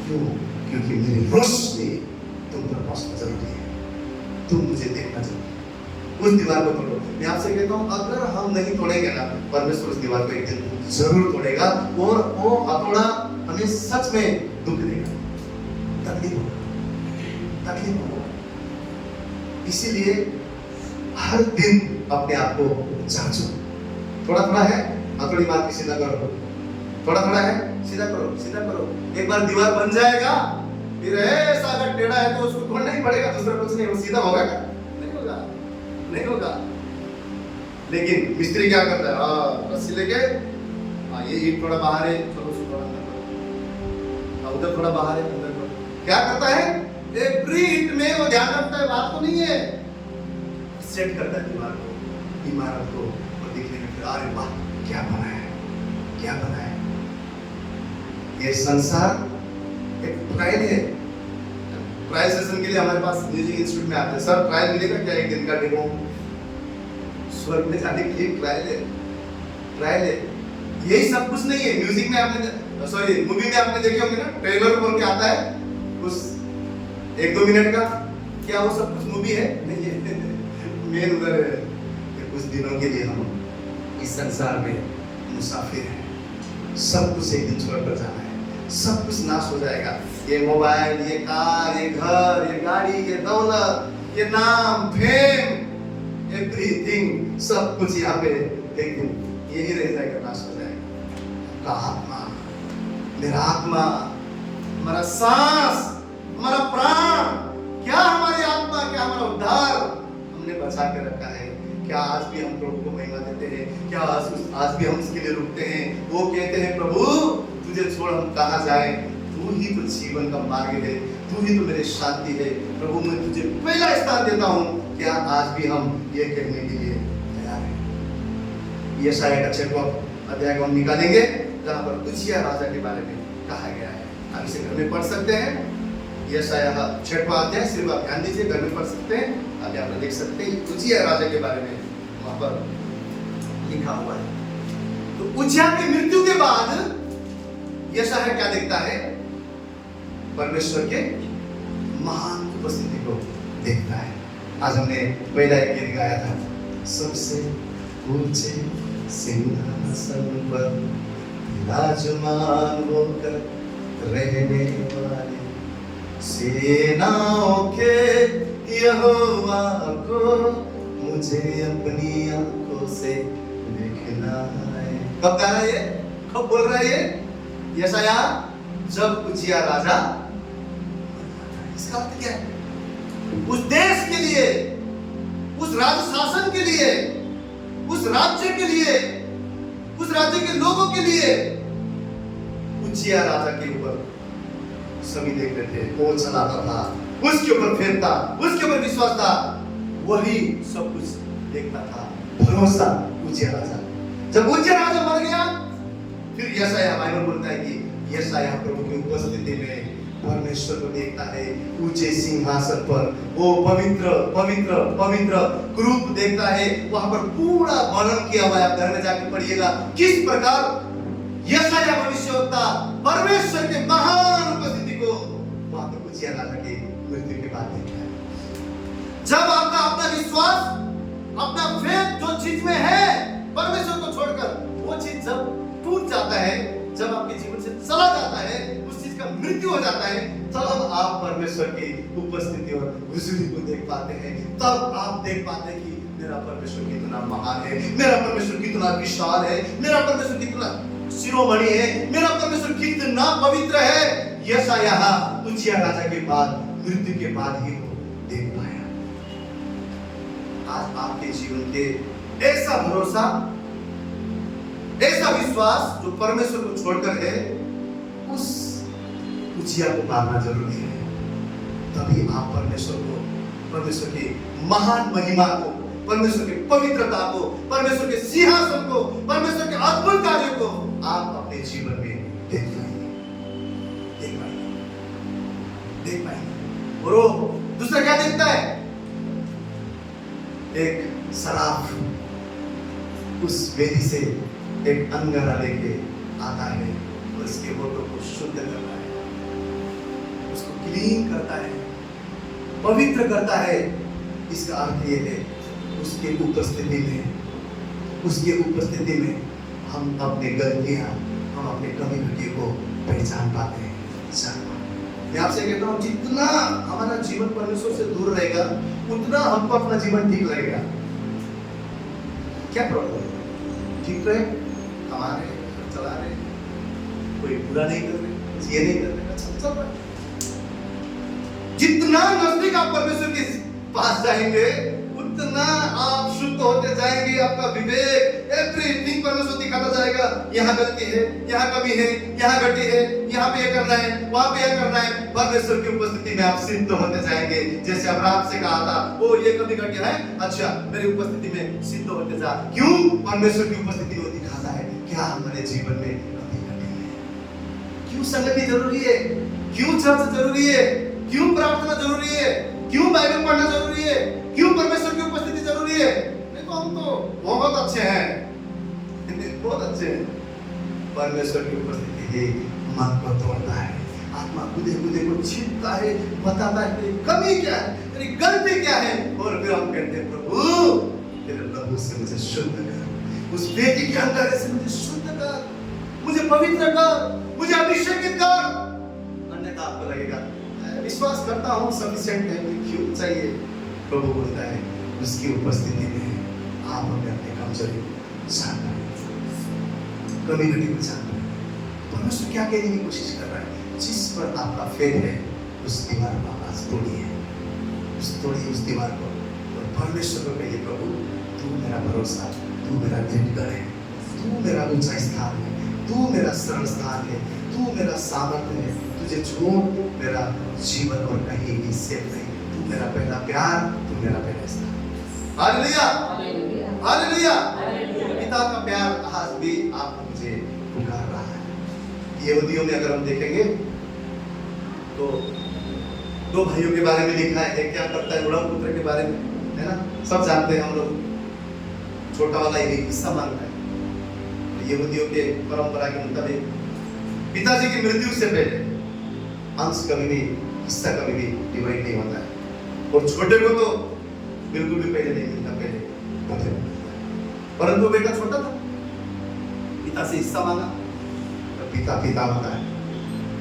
क्यों? क्योंकि मेरी रोशनी तुम पर पहुंचना जरूरी है, तुम मुझे देखना जरूरी है। उस दीवार को तोड़ो। मैं आपसे कहता हूं, अगर हम नहीं तोड़ेंगे ना, परमेश्वर उस दीवार को एक दिन जरूर तोड़ेगा, और वो हथौड़ा हमें सच में दुख देगा, तकलीफ होगा। इसीलिए हर दिन अपने आप को जांचो। थोड़ा है, हथौड़ी मार के सीधा करो, थोड़ा है, सीधा करो। एक बार दीवार बन जाएगा, फिर ऐसा अगर टेढ़ा है तो उसको तोड़ना ही पड़ेगा, दूसरा कुछ नहीं। वो सीधा होगा क्या? नहीं होगा। लेकिन मिस्त्री क्या करता है? रस्सी लेके, ये ईंट थोड़ा बाहर है, चलो उसको थोड़ा अंदर करो, उधर थोड़ा बाहर है, अंदर करो। क्या करता है? एवरी ईंट में वो ध्यान रखता है, बात तो नहीं है, सेट करता है दीवार को, इमारत को, और दिखने में फिर अरे वाह क्या बना है। ये संसार एक ट्रायल है। ट्रायल सेशन के लिए हमारे पास म्यूजिक इंस्टीट्यूट में आते हैं, सर ट्रायल मिलेगा क्या, एक दिन का डेमो? स्वर्ग में जाने के लिए ट्रायल है। यही सब कुछ नहीं है। म्यूजिक में आपने, सॉरी मूवी में आपने देखे होंगे ना, ट्रेलर बोल के आता है उस 1-2 मिनट का, क्या वो सब कुछ मूवी है? नहीं है। मेन उधर है, कुछ दिनों के लिए हम इस संसार में मुसाफिर हैं। सब कुछ एक दिन छोड़कर जाना है, सब कुछ नाश हो जाएगा। ये मोबाइल, ये कार, ये घर, ये गाड़ी, ये दौलत, ये नाम, फेम, एवरीथिंग, सब कुछ यहाँ पे एक दिन यही रह जाएगा, नाश हो जाएगा। आत्मा, मेरा आत्मा, हमारा सांस, हमारा प्राण, क्या हमारी आत्मा, क्या हमारा उद्धार हमने बचा के रखा है? क्या आज भी हम प्रभु को महिमा देते हैं? क्या आज भी हम उसके लिए रुकते हैं? वो कहते हैं प्रभु तुझे छोड़ हम कहाँ जाएं? तू ही तो जीवन का मार्ग है, तू ही तो मेरी शांति है। प्रभु मैं तुझे पहला स्थान देता हूँ। क्या आज भी हम ये कहने के लिए तैयार हैं? यशायाह का 6वां अध्याय को हम निकालेंगे, जहाँ पर उज्जियाह राजा के बारे में कहा गया है। आप इसे घर में पढ़ सकते हैं। यशायाह 6वां अध्याय, सिर्फ आप ध्यान दीजिए, घर में पढ़ सकते हैं। आप यहाँ पर देख सकते हैं उज्जियाह राजा के बारे में वहां पर लिखा हुआ है। तो उज्जियाह की मृत्यु के बाद यशायाह क्या देखता है? परमेश्वर के महान उपस्थिति को देखता है। आज हमने पहला एक गीत गाया था, सबसे ऊंचे सिंहासन पर विराजमान होकर रहने वाले, सेनाओं के यहोवा को मुझे अपनी आंखों से देखना है। कब गा रहा है ये? कब बोल रहा है ये? यशायाह जब उज्जियाह राजा, इसका अर्थ क्या है? उस देश के लिए, उस राज्य शासन के लिए, उस राज्य के लिए, उस राज्य के लोगों के लिए उज्जियाह राजा के ऊपर सभी देख रहे थे। वो चलाता था, उसके ऊपर फेरता, उसके ऊपर विश्वास था, वही सब कुछ देखता था। भरोसा उज्जियाह राजा। जब उज्जियाह राजा मर गया, फिर यशायाह बाइबल बोलता है कि यशायाह प्रभु की उपस्थिति में परमेश्वर को देखता है ऊंचे सिंहासन पर। वो पवित्र पवित्र पवित्र रूप देखता है। वहां पर पूरा वर्णन किया हुआ है, आप घर में जाकर पढ़िएगा किस प्रकार यशायाह भविष्यवक्ता परमेश्वर के महान उपस्थिति को वहां पर उज्जियाह राजा की मृत्यु के बाद देखता है। जब आपका अपना विश्वास, अपना फेथ जो चीज में है परमेश्वर को छोड़कर, वो चीज जब टूट जाता है, जब आपके जीवन से चला जाता है, उस चीज का मृत्यु हो जाता है, तब आप परमेश्वर की उपस्थिति और हुजूरी को देख पाते हैं। तब आप देख पाते हैं कि मेरा परमेश्वर कितना महान है, मेरा परमेश्वर कितना विशाल है, मेरा परमेश्वर कितना शिरोमणि है, मेरा परमेश्वर कितना पवित्र है। यशायाह उज्जियाह राजा के बाद, मृत्यु के बाद ही वो देख पाया। आज आपके जीवन के ऐसा भरोसा, ऐसा विश्वास जो परमेश्वर को छोड़कर है, उस उजिया को मारना जरूरी है। तभी आप परमेश्वर को, परमेश्वर की महान महिमा को, परमेश्वर की पवित्रता को, परमेश्वर के सिंहासन को, परमेश्वर के अद्भुत कार्य को आप अपने जीवन में देख पाएंगे, देख पाएंगे। और वो दूसरा क्या देखता है? एक सराफ उस वेदी से एक अंगारा लेके आता है और उसके होठों को शुद्ध करता है, उसको क्लीन करता है, पवित्र करता है। इसका अर्थ ये है उसके उपस्थिति में हम अपने गलतियां, हम अपने कमी घटिया को पहचान पाते हैं। मैं आपसे कहता हूँ, जितना हमारा जीवन परमेश्वर से दूर रहेगा उतना हमको अपना जीवन ठीक लगेगा। क्या प्रॉब्लम है? ठीक रहे, कमा रहे, चला रहे, कोई बुरा नहीं कर रहे, ये नहीं कर रहे, अच्छा चल रहा है। जितना नजदीक आप परमेश्वर के पास जाएंगे उतना आप शुद्ध होते जाएंगे। आपका विवेक, एवरीथिंग परमेश्वर दिखाता जाएगा। यहाँ गलती है, यहाँ कमी है, यहाँ घटी है, यहाँ पे ये करना है, वहाँ पे ये करना है। परमेश्वर की उपस्थिति में आप सिद्ध होते जाएंगे। जैसे अब्राहम से कहा था, वो ये कमी घटी है, अच्छा मेरी उपस्थिति में सिद्ध होते जा। क्यों? परमेश्वर की उपस्थिति में दिखाता है क्या हमारे जीवन में कमी घटी है। क्यों संगति जरूरी है? क्यों चर्च जरूरी है? क्यों प्रार्थना जरूरी है? क्यों बाइबल पढ़ना जरूरी है? क्यों परमेश्वर की उपस्थिति जरूरी है? देखो हम तो बहुत अच्छे हैं, बहुत अच्छे हैं। परमेश्वर की उपस्थिति ही मन को तोड़ता है, आत्मा खुदे को छीनता है, बताता है तेरी कमी क्या है, तेरी गलती क्या है, और फिर हम कहते हैं प्रभु तेरे लहू से मुझे शुद्ध कर, उस बेटी के अंगारे से मुझे शुद्ध कर, मुझे पवित्र कर, मुझे अभिषेकित कर। अन्यथा आपको लगेगा विश्वास करता हूँ सफिशिएंट है, क्यों चाहिए? प्रभु बोलता है उसकी उपस्थिति में आप अपने कमजोरी को जान रहे हैं, कमी घटी को जान रहे हैं। परमेश्वर क्या कहने की कोशिश कर रहा है? जिस पर आपका फेल है उस दीवार को आवाज तोड़िए, उस दीवार को, और परमेश्वर को कहिए प्रभु तू मेरा भरोसा, तू मेरा दिनकर है, तू मेरा ऊंचा स्थान है, तू मेरा सरल स्थान है, तू मेरा सामर्थ्य है। तुझे छोड़ मेरा जीवन और कहीं भी सेफ नहीं। तू मेरा पहला प्यार, तू मेरा पहला स्थान। Hallelujah, hallelujah. पिता का प्यार आज भी आप मुझे पुकार रहा है। यहूदियों में अगर हम देखेंगे तो दो भाइयों के बारे में लिखा है। एक क्या करता है, उड़ाऊ पुत्र के बारे में, है ना, सब जानते हैं हम लोग। छोटा वाला ये हिस्सा मांगता है। यहूदियों के परंपरा के मुताबिक पिताजी की मृत्यु से पहले अंश कभी भी, हिस्सा कभी भी डिवाइड नहीं होता है, और छोटे को तो बिल्कुल भी पहले नहीं मिलता, पहले। परंतु बेटा छोटा था, पिता से हिस्सा मांगा तो पिता होता है।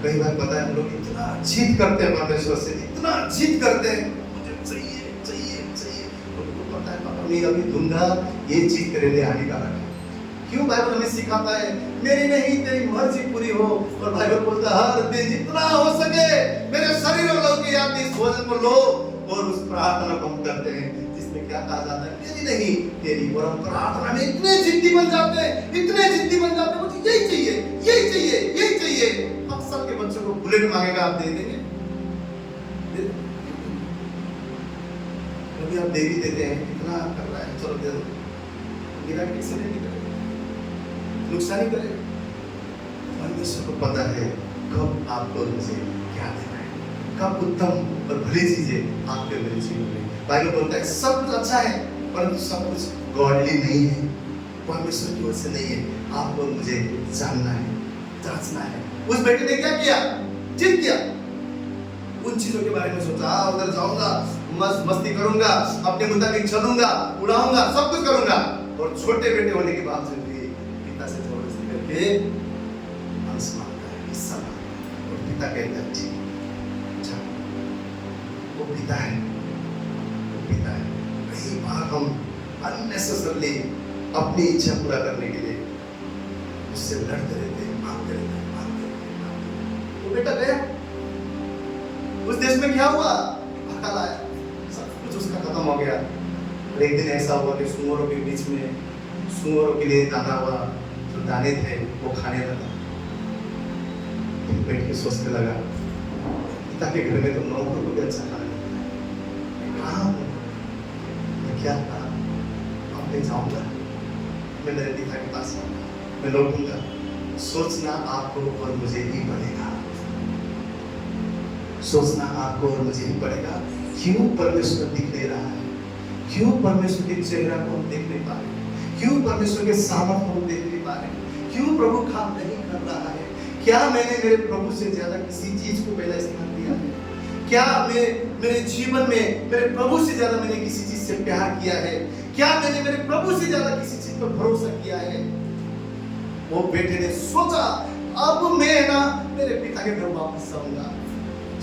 कई बार पता है हम लोग इतना जिद करते हैं परमेश्वर से, इतना जिद करते हैं मुझे चाहिए चाहिए चाहिए, उनको पता है पापा नहीं अभी दूंगा, ये चीज तेरे लिए हानिकारक है। क्यों? बाइबल हमें सिखाता है मेरी नहीं तेरी मर्जी पूरी हो, और बाइबल बोलता है हर दिन जितना हो सके मेरे शरीर और लहू की याद इस भोजन को लो, और उस प्रार्थना को हम करते हैं जिसमें क्या कहा जाता है मेरी नहीं तेरी। और हम प्रार्थना में इतने जिद्दी बन जाते हैं, इतने जिद्दी बन जाते हैं, मुझे यही चाहिए, यही चाहिए, यही चाहिए। अक्सर के बच्चों को बुलेट मांगेगा, आप दे देंगे? कभी आप दे भी देते हैं, इतना कर रहा है चलो दे दो, मेरा किसी ने नहीं करेगा, नुकसान ही करेगा। परमेश्वर को पता है कब आपको मुझे क्या देना है, कब उत्तम और भली चीजें आपके मेरे जीवन में। बाइबल बोलता है सब कुछ अच्छा है, परंतु सब कुछ गॉडली नहीं है, परमेश्वर की ओर से नहीं है। आपको मुझे जानना है, जांचना है। उस बेटे ने क्या किया? जिद किया, उन चीजों के बारे में सोचा, उधर जाऊंगा, मस्ती करूंगा, अपने मुताबिक चलूंगा, उड़ाऊंगा, सब कुछ करूंगा। और छोटे बेटे होने के बावजूद भी पिता से जबरदस्ती करके अंश मांगता है, हिस्सा मांगता है, और पिता कहता है ठीक, अच्छा वो पिता है, वो पिता है। कई बार हम अननेसेसरली अपनी इच्छा पूरा करने के लिए उससे लड़ते रहते हैं, मांगते रहते हैं, मांगते रहते हैं। वो बेटा गया, उस देश में क्या हुआ? अकाल आया, सब कुछ उसका खत्म हो गया। और एक दिन ऐसा हुआ कि सूअरों के बीच में सूअरों के लिए दाना हुआ, जो दाने थे वो खाने लगा। बैठ के सोचने लगा, पिता के घर में तो नौकर को भी अच्छा खाना मिलता है, कहाँ हूँ मैं, क्या कहा, अब मैं जाऊंगा, मैं मेरे पिता के पास आऊंगा, मैं लौटूंगा। सोचना आपको और मुझे ही पड़ेगा, सोचना आपको और मुझे ही पड़ेगा। क्यों परमेश्वर दिख नहीं रहा है? क्यों परमेश्वर के चेहरा को हम देख नहीं पा रहे? क्यों परमेश्वर के सामर्थ्य को हम देख नहीं पा रहे? क्यों प्रभु काम नहीं कर रहा है? क्या मैंने मेरे प्रभु से ज्यादा किसी चीज को पहला स्थान दिया है? क्या मेरे जीवन में मेरे प्रभु से ज्यादा मैंने किसी चीज से प्यार किया है? क्या मैंने मेरे प्रभु से ज्यादा किसी चीज पर भरोसा किया है? वो बेटे ने सोचा, अब मैं ना मेरे पिता के घर वापस आऊंगा।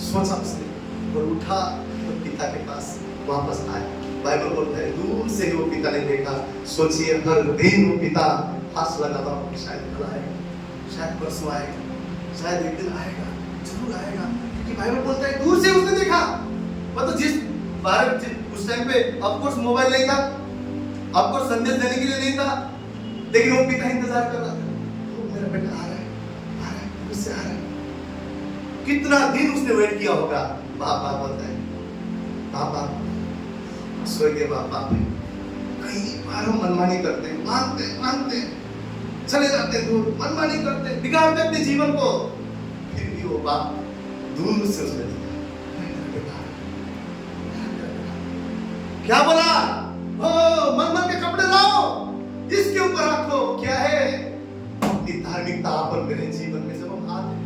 सोचा उसने और उठा तो पिता के पास वापस आया। बाइबल बोलता है दूर से ही वो पिता ने देखा। सोचिए हर दिन वो पिता हंस लगा था, शायद कल आएगा, शायद परसों आएगा, शायद एक दिन आएगा, जरूर आएगा, क्योंकि बाइबल बोलता है दूर से उसने देखा। मतलब जिस भारत उस टाइम पे ऑफ कोर्स मोबाइल नहीं था, ऑफ कोर्स संदेश देने के लिए नहीं था, लेकिन वो पिता इंतजार कर रहा था, तो मेरा बेटा आ रहा है, आ रहा है, उससे आ रहा है। कितना दिन उसने वेट किया होगा। बाप बाप बोलता है, पापा स्वर्गीय बाप कई बार हम मनमानी करते हैं, मानते चले जाते हैं दूर, मनमानी करते हैं, बिगाड़ते अपने जीवन को। फिर भी वो बाप दूर से उसने देखा, क्या बोला? ओ मन के कपड़े लाओ, इसके ऊपर रखो। क्या है? अपनी धार्मिकता पर मेरे जीवन में जब हम आते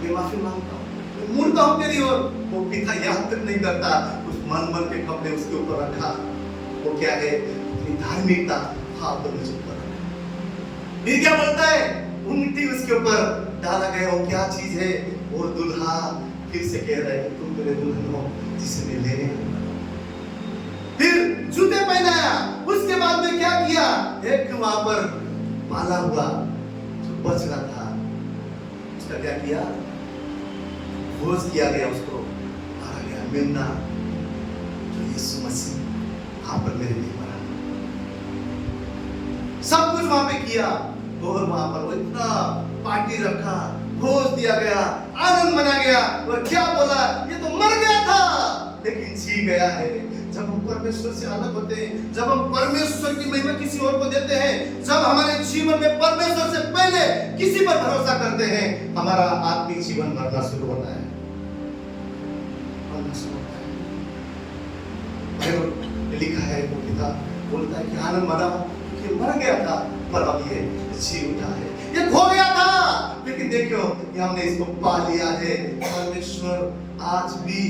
मैं माफी मांगता हूँ, मुड़ता हूँ तेरी ओर। वो पिता याद तक नहीं करता, उस मन के कपड़े उसके ऊपर रखा। वो क्या है? अपनी धार्मिकता हाथ पर मुझे ऊपर रखा। फिर क्या बोलता है? उंगली उसके ऊपर डाला गया। वो क्या चीज है? वो दुल्हा फिर से कह रहा है कि तुम मेरे दुल्हन हो जिसे मैं लेने आया। फिर जूते पहनाया। उसके बाद में क्या किया? एक वहां पर माला हुआ जो बच रहा था, उसका क्या किया? भोज किया गया, उसको मारा गया। मेमना जो यीशु मसीह यहाँ पर मेरे लिए मरा, सब कुछ वहां पे किया। और वहां पर वो इतना पार्टी रखा, भोज दिया गया, आनंद मना गया। और क्या बोला? ये तो मर गया था लेकिन जी गया है। जब हम परमेश्वर से अलग होते हैं, जब हम परमेश्वर की महिमा किसी और को देते हैं, जब हमारे जीवन में परमेश्वर से पहले किसी पर भरोसा करते हैं, हमारा आत्मिक जीवन बढ़ना शुरू होता है। लिखा है वो किताब बोलता है कि आनंद मना कि मर गया था पर अब ये जी उठा है। ये खो गया था लेकिन देखो ये हमने इसको पा लिया है। परमेश्वर आज भी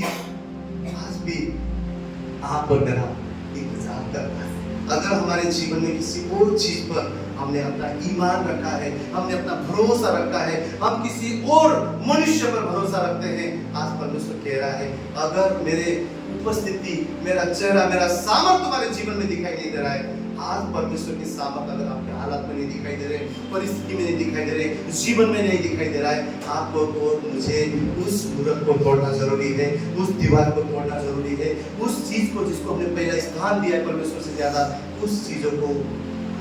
आप और मेरा इंतजार कर रहा है। अगर हमारे जीवन में किसी और चीज पर हमने अपना ईमान रखा है, हमने अपना भरोसा रखा है, हम किसी और मनुष्य पर भरोसा रखते हैं, आज परमेश्वर कह रहा है अगर मेरे उपस्थिति, मेरा चेहरा, मेरा सामर्थ्य तुम्हारे जीवन में दिखाई नहीं दे रहा है, आज परमेश्वर की सामर्थ्य अगर आपके हालात में नहीं दिखाई दे रहे, परिस्थिति में नहीं दिखाई दे रहे, जीवन में नहीं दिखाई दे रहा है, आपको और मुझे उस मूर्ख को तोड़ना जरूरी है, उस दीवार को तोड़ना जरूरी है, उस चीज को जिसको हमने पहला स्थान दिया है परमेश्वर से ज्यादा, उस चीजों को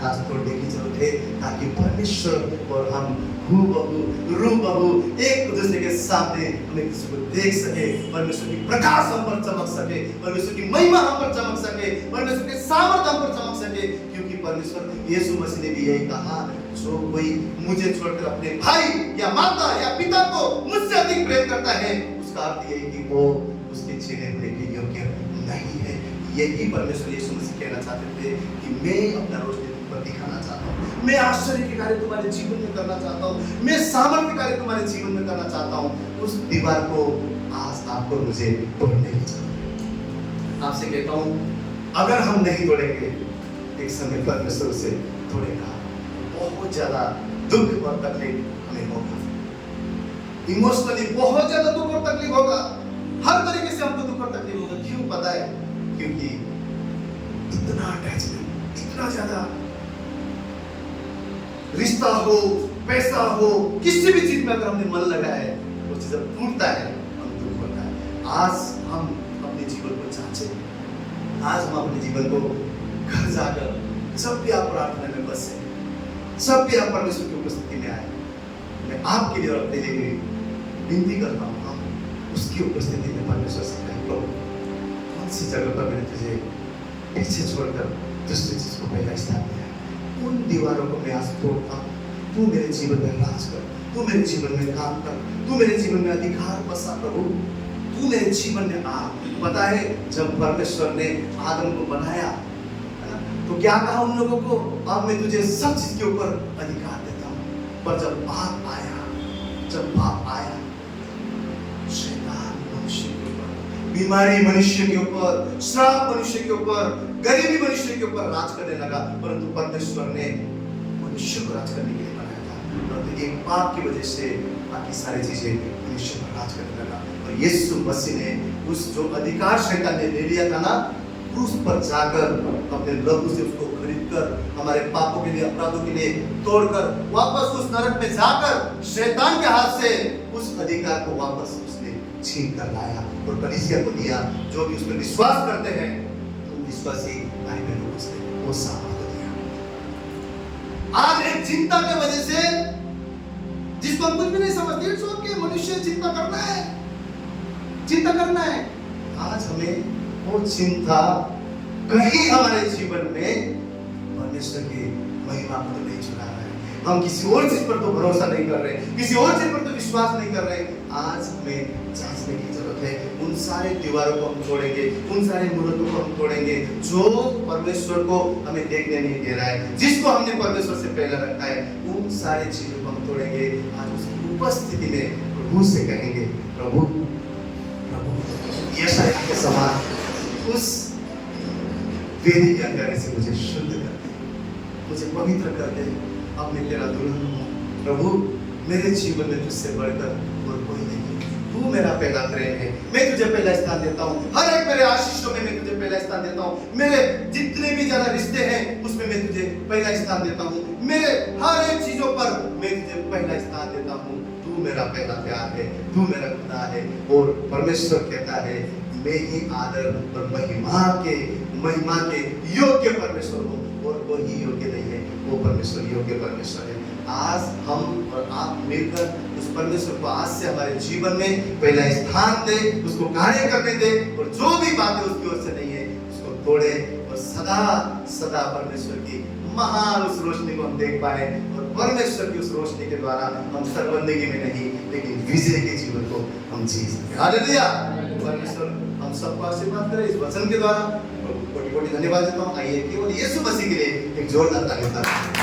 आज तोड़ने की जरूरत है ताकि परमेश्वर और हम रूबहू एक दूसरे के सामने हमें किसी को देख सके, परमेश्वर की प्रकाश हम पर चमक सके, परमेश्वर की महिमा हम पर चमक सके, परमेश्वर के सामर्थ्य हम पर चमक सके। क्योंकि परमेश्वर यीशु मसीह ने भी यही कहा, जो कोई मुझे छोड़कर अपने भाई या माता या पिता को मुझसे अधिक प्रेम करता है, उसका अर्थ यही कि वो उसके चेहरे होने के योग्य नहीं है। यही परमेश्वर यीशु मसीह कहना चाहते थे कि मैं अपना रोशनी पर दिखाना चाहता हूँ, मैं आश्चर्य के कार्य तुम्हारे जीवन में करना चाहता हूँ, मैं सामर्थ्य कार्य तुम्हारे जीवन में करना चाहता हूँ। उस दीवार को आज आपको मुझे तोड़ने की जरूरत है। आपसे कहता हूँ अगर हम नहीं तोड़ेंगे, एक समय परमेश्वर उसे तोड़ेगा। बहुत ज्यादा दुख और तकलीफ हमें होगा, इमोशनली बहुत ज्यादा दुख और तकलीफ होगा, हर तरीके से हमको दुख और तकलीफ होगा। क्यों पता है? क्योंकि इतना अटैचमेंट, इतना ज्यादा रिश्ता हो, पैसा हो, किसी भी चीज में अगर हमने मन लगाया है, वो चीज जब टूटता है, हम दुख होता है। आज हम अपने जीवन को जांचें, आज हम अपने जीवन को घर जाकर जब भी आप प्रार्थना में बसे, जब भी आप परमेश्वर की उपस्थिति में आए, मैं आपके लिए और अपने लिए भी विनती करता हूँ, हम उसकी उपस्थिति में परमेश्वर से कहें, प्रभु कौन सी जगह पर मैंने तुझे पीछे छोड़कर दूसरी चीज को पहला स्थान दिया है, उन दीवारों को मैं आज तोड़ता हूँ। तू मेरे जीवन में राज कर, तू मेरे जीवन में काम कर, तू मेरे जीवन में अधिकार बसा प्रभु, तू मेरे जीवन में आ। पता है जब परमेश्वर ने आदम को बनाया तो क्या कहा उन लोगों को, अब मैं तुझे सब चीज के ऊपर अधिकार देता हूँ। पर जब पाप आया, शैतान मनुष्य के ऊपर, बीमारी मनुष्य के ऊपर, श्राप मनुष्य के ऊपर, गरीबी मनुष्य के ऊपर राज करने लगा। परंतु परमेश्वर ने मनुष्य को राज करने के लिए बनाया था, परंतु एक पाप की वजह से बाकी सारी चीजें मनुष्य पर राज करने लगा। और यीशु मसीह ने उस जो अधिकार शैतान ने ले लिया था ना, क्रूस पर जाकर अपने लहू से उसको खरीदकर हमारे पापों के लिए, अपराधों के लिए तोड़कर वापस उस नरक में जाकर शैतान के हाथ से उस अधिकार को वापस उसने छीन कर लाया और कलीसिया को दिया। जो भी उसमें विश्वास करते हैं तो विश्वासी भाई बहनों को वो सामर्थ दिया। आज एक चिंता की वजह से जिसको हम कुछ भी नहीं समझते, सोच के मनुष्य चिंता करना है। आज हमें वो चिंता कहीं हमारे जीवन में परमेश्वर की महिमा को तो नहीं चुरा रहा है। हम किसी और चीज पर तो भरोसा नहीं कर रहे, किसी और चीज पर तो विश्वास नहीं कर रहे। आज हमें जांचने की जरूरत है। उन सारे दीवारों को हम तोड़ेंगे, उन सारे मूर्तों को हम तोड़ेंगे जो परमेश्वर को हमें देखने नहीं दे रहा है, जिसको हमने परमेश्वर से पहले रखा है। उन सारी चीजों को हम तोड़ेंगे। आज उसकी उपस्थिति में प्रभु से कहेंगे, प्रभु यशायाह के समान उस वेदी के अंगारे से मुझे शुद्ध कर दे, मुझे पवित्र कर दे। अब मैं तेरा दुल्हन हूँ प्रभु, मेरे जीवन में तुझसे बढ़कर और कोई नहीं। तू मेरा पहला प्रेम है, मैं तुझे पहला स्थान देता हूँ। हर एक मेरे आशीषों में मैं तुझे पहला स्थान देता हूँ। मेरे जितने भी ज्यादा रिश्ते हैं उसमें मैं तुझे पहला स्थान देता हूँ। मेरे हर एक चीजों पर मैं तुझे पहला स्थान देता हूँ। तू मेरा पहला प्यार है, तू मेरा खुदा है। और परमेश्वर कहता है, मैं ही आदर और महिमा के योग्य परमेश्वर हूँ और वो ही योग्य नहीं है, वो परमेश्वर योग्य परमेश्वर है। आज हम और आप मिलकर उस परमेश्वर को आज से हमारे जीवन में पहला स्थान दे, उसको कार्य करने दे और जो भी बातें उसकी ओर से नहीं है उसको तोड़े और सदा सदा परमेश्वर की महान उस रोशनी को हम देख पाए और परमेश्वर की उस रोशनी के द्वारा हम सर्वंदगी में नहीं लेकिन विजय के जीवन को हम जी सके। हालेलुया। परमेश्वर हम सबको आशीर्वाद करे इस वचन के द्वारा। कोटि कोटि धन्यवाद देता हूँ। आइए केवल यीशु मसीह के लिए एक जोरदार ताली बजाएं।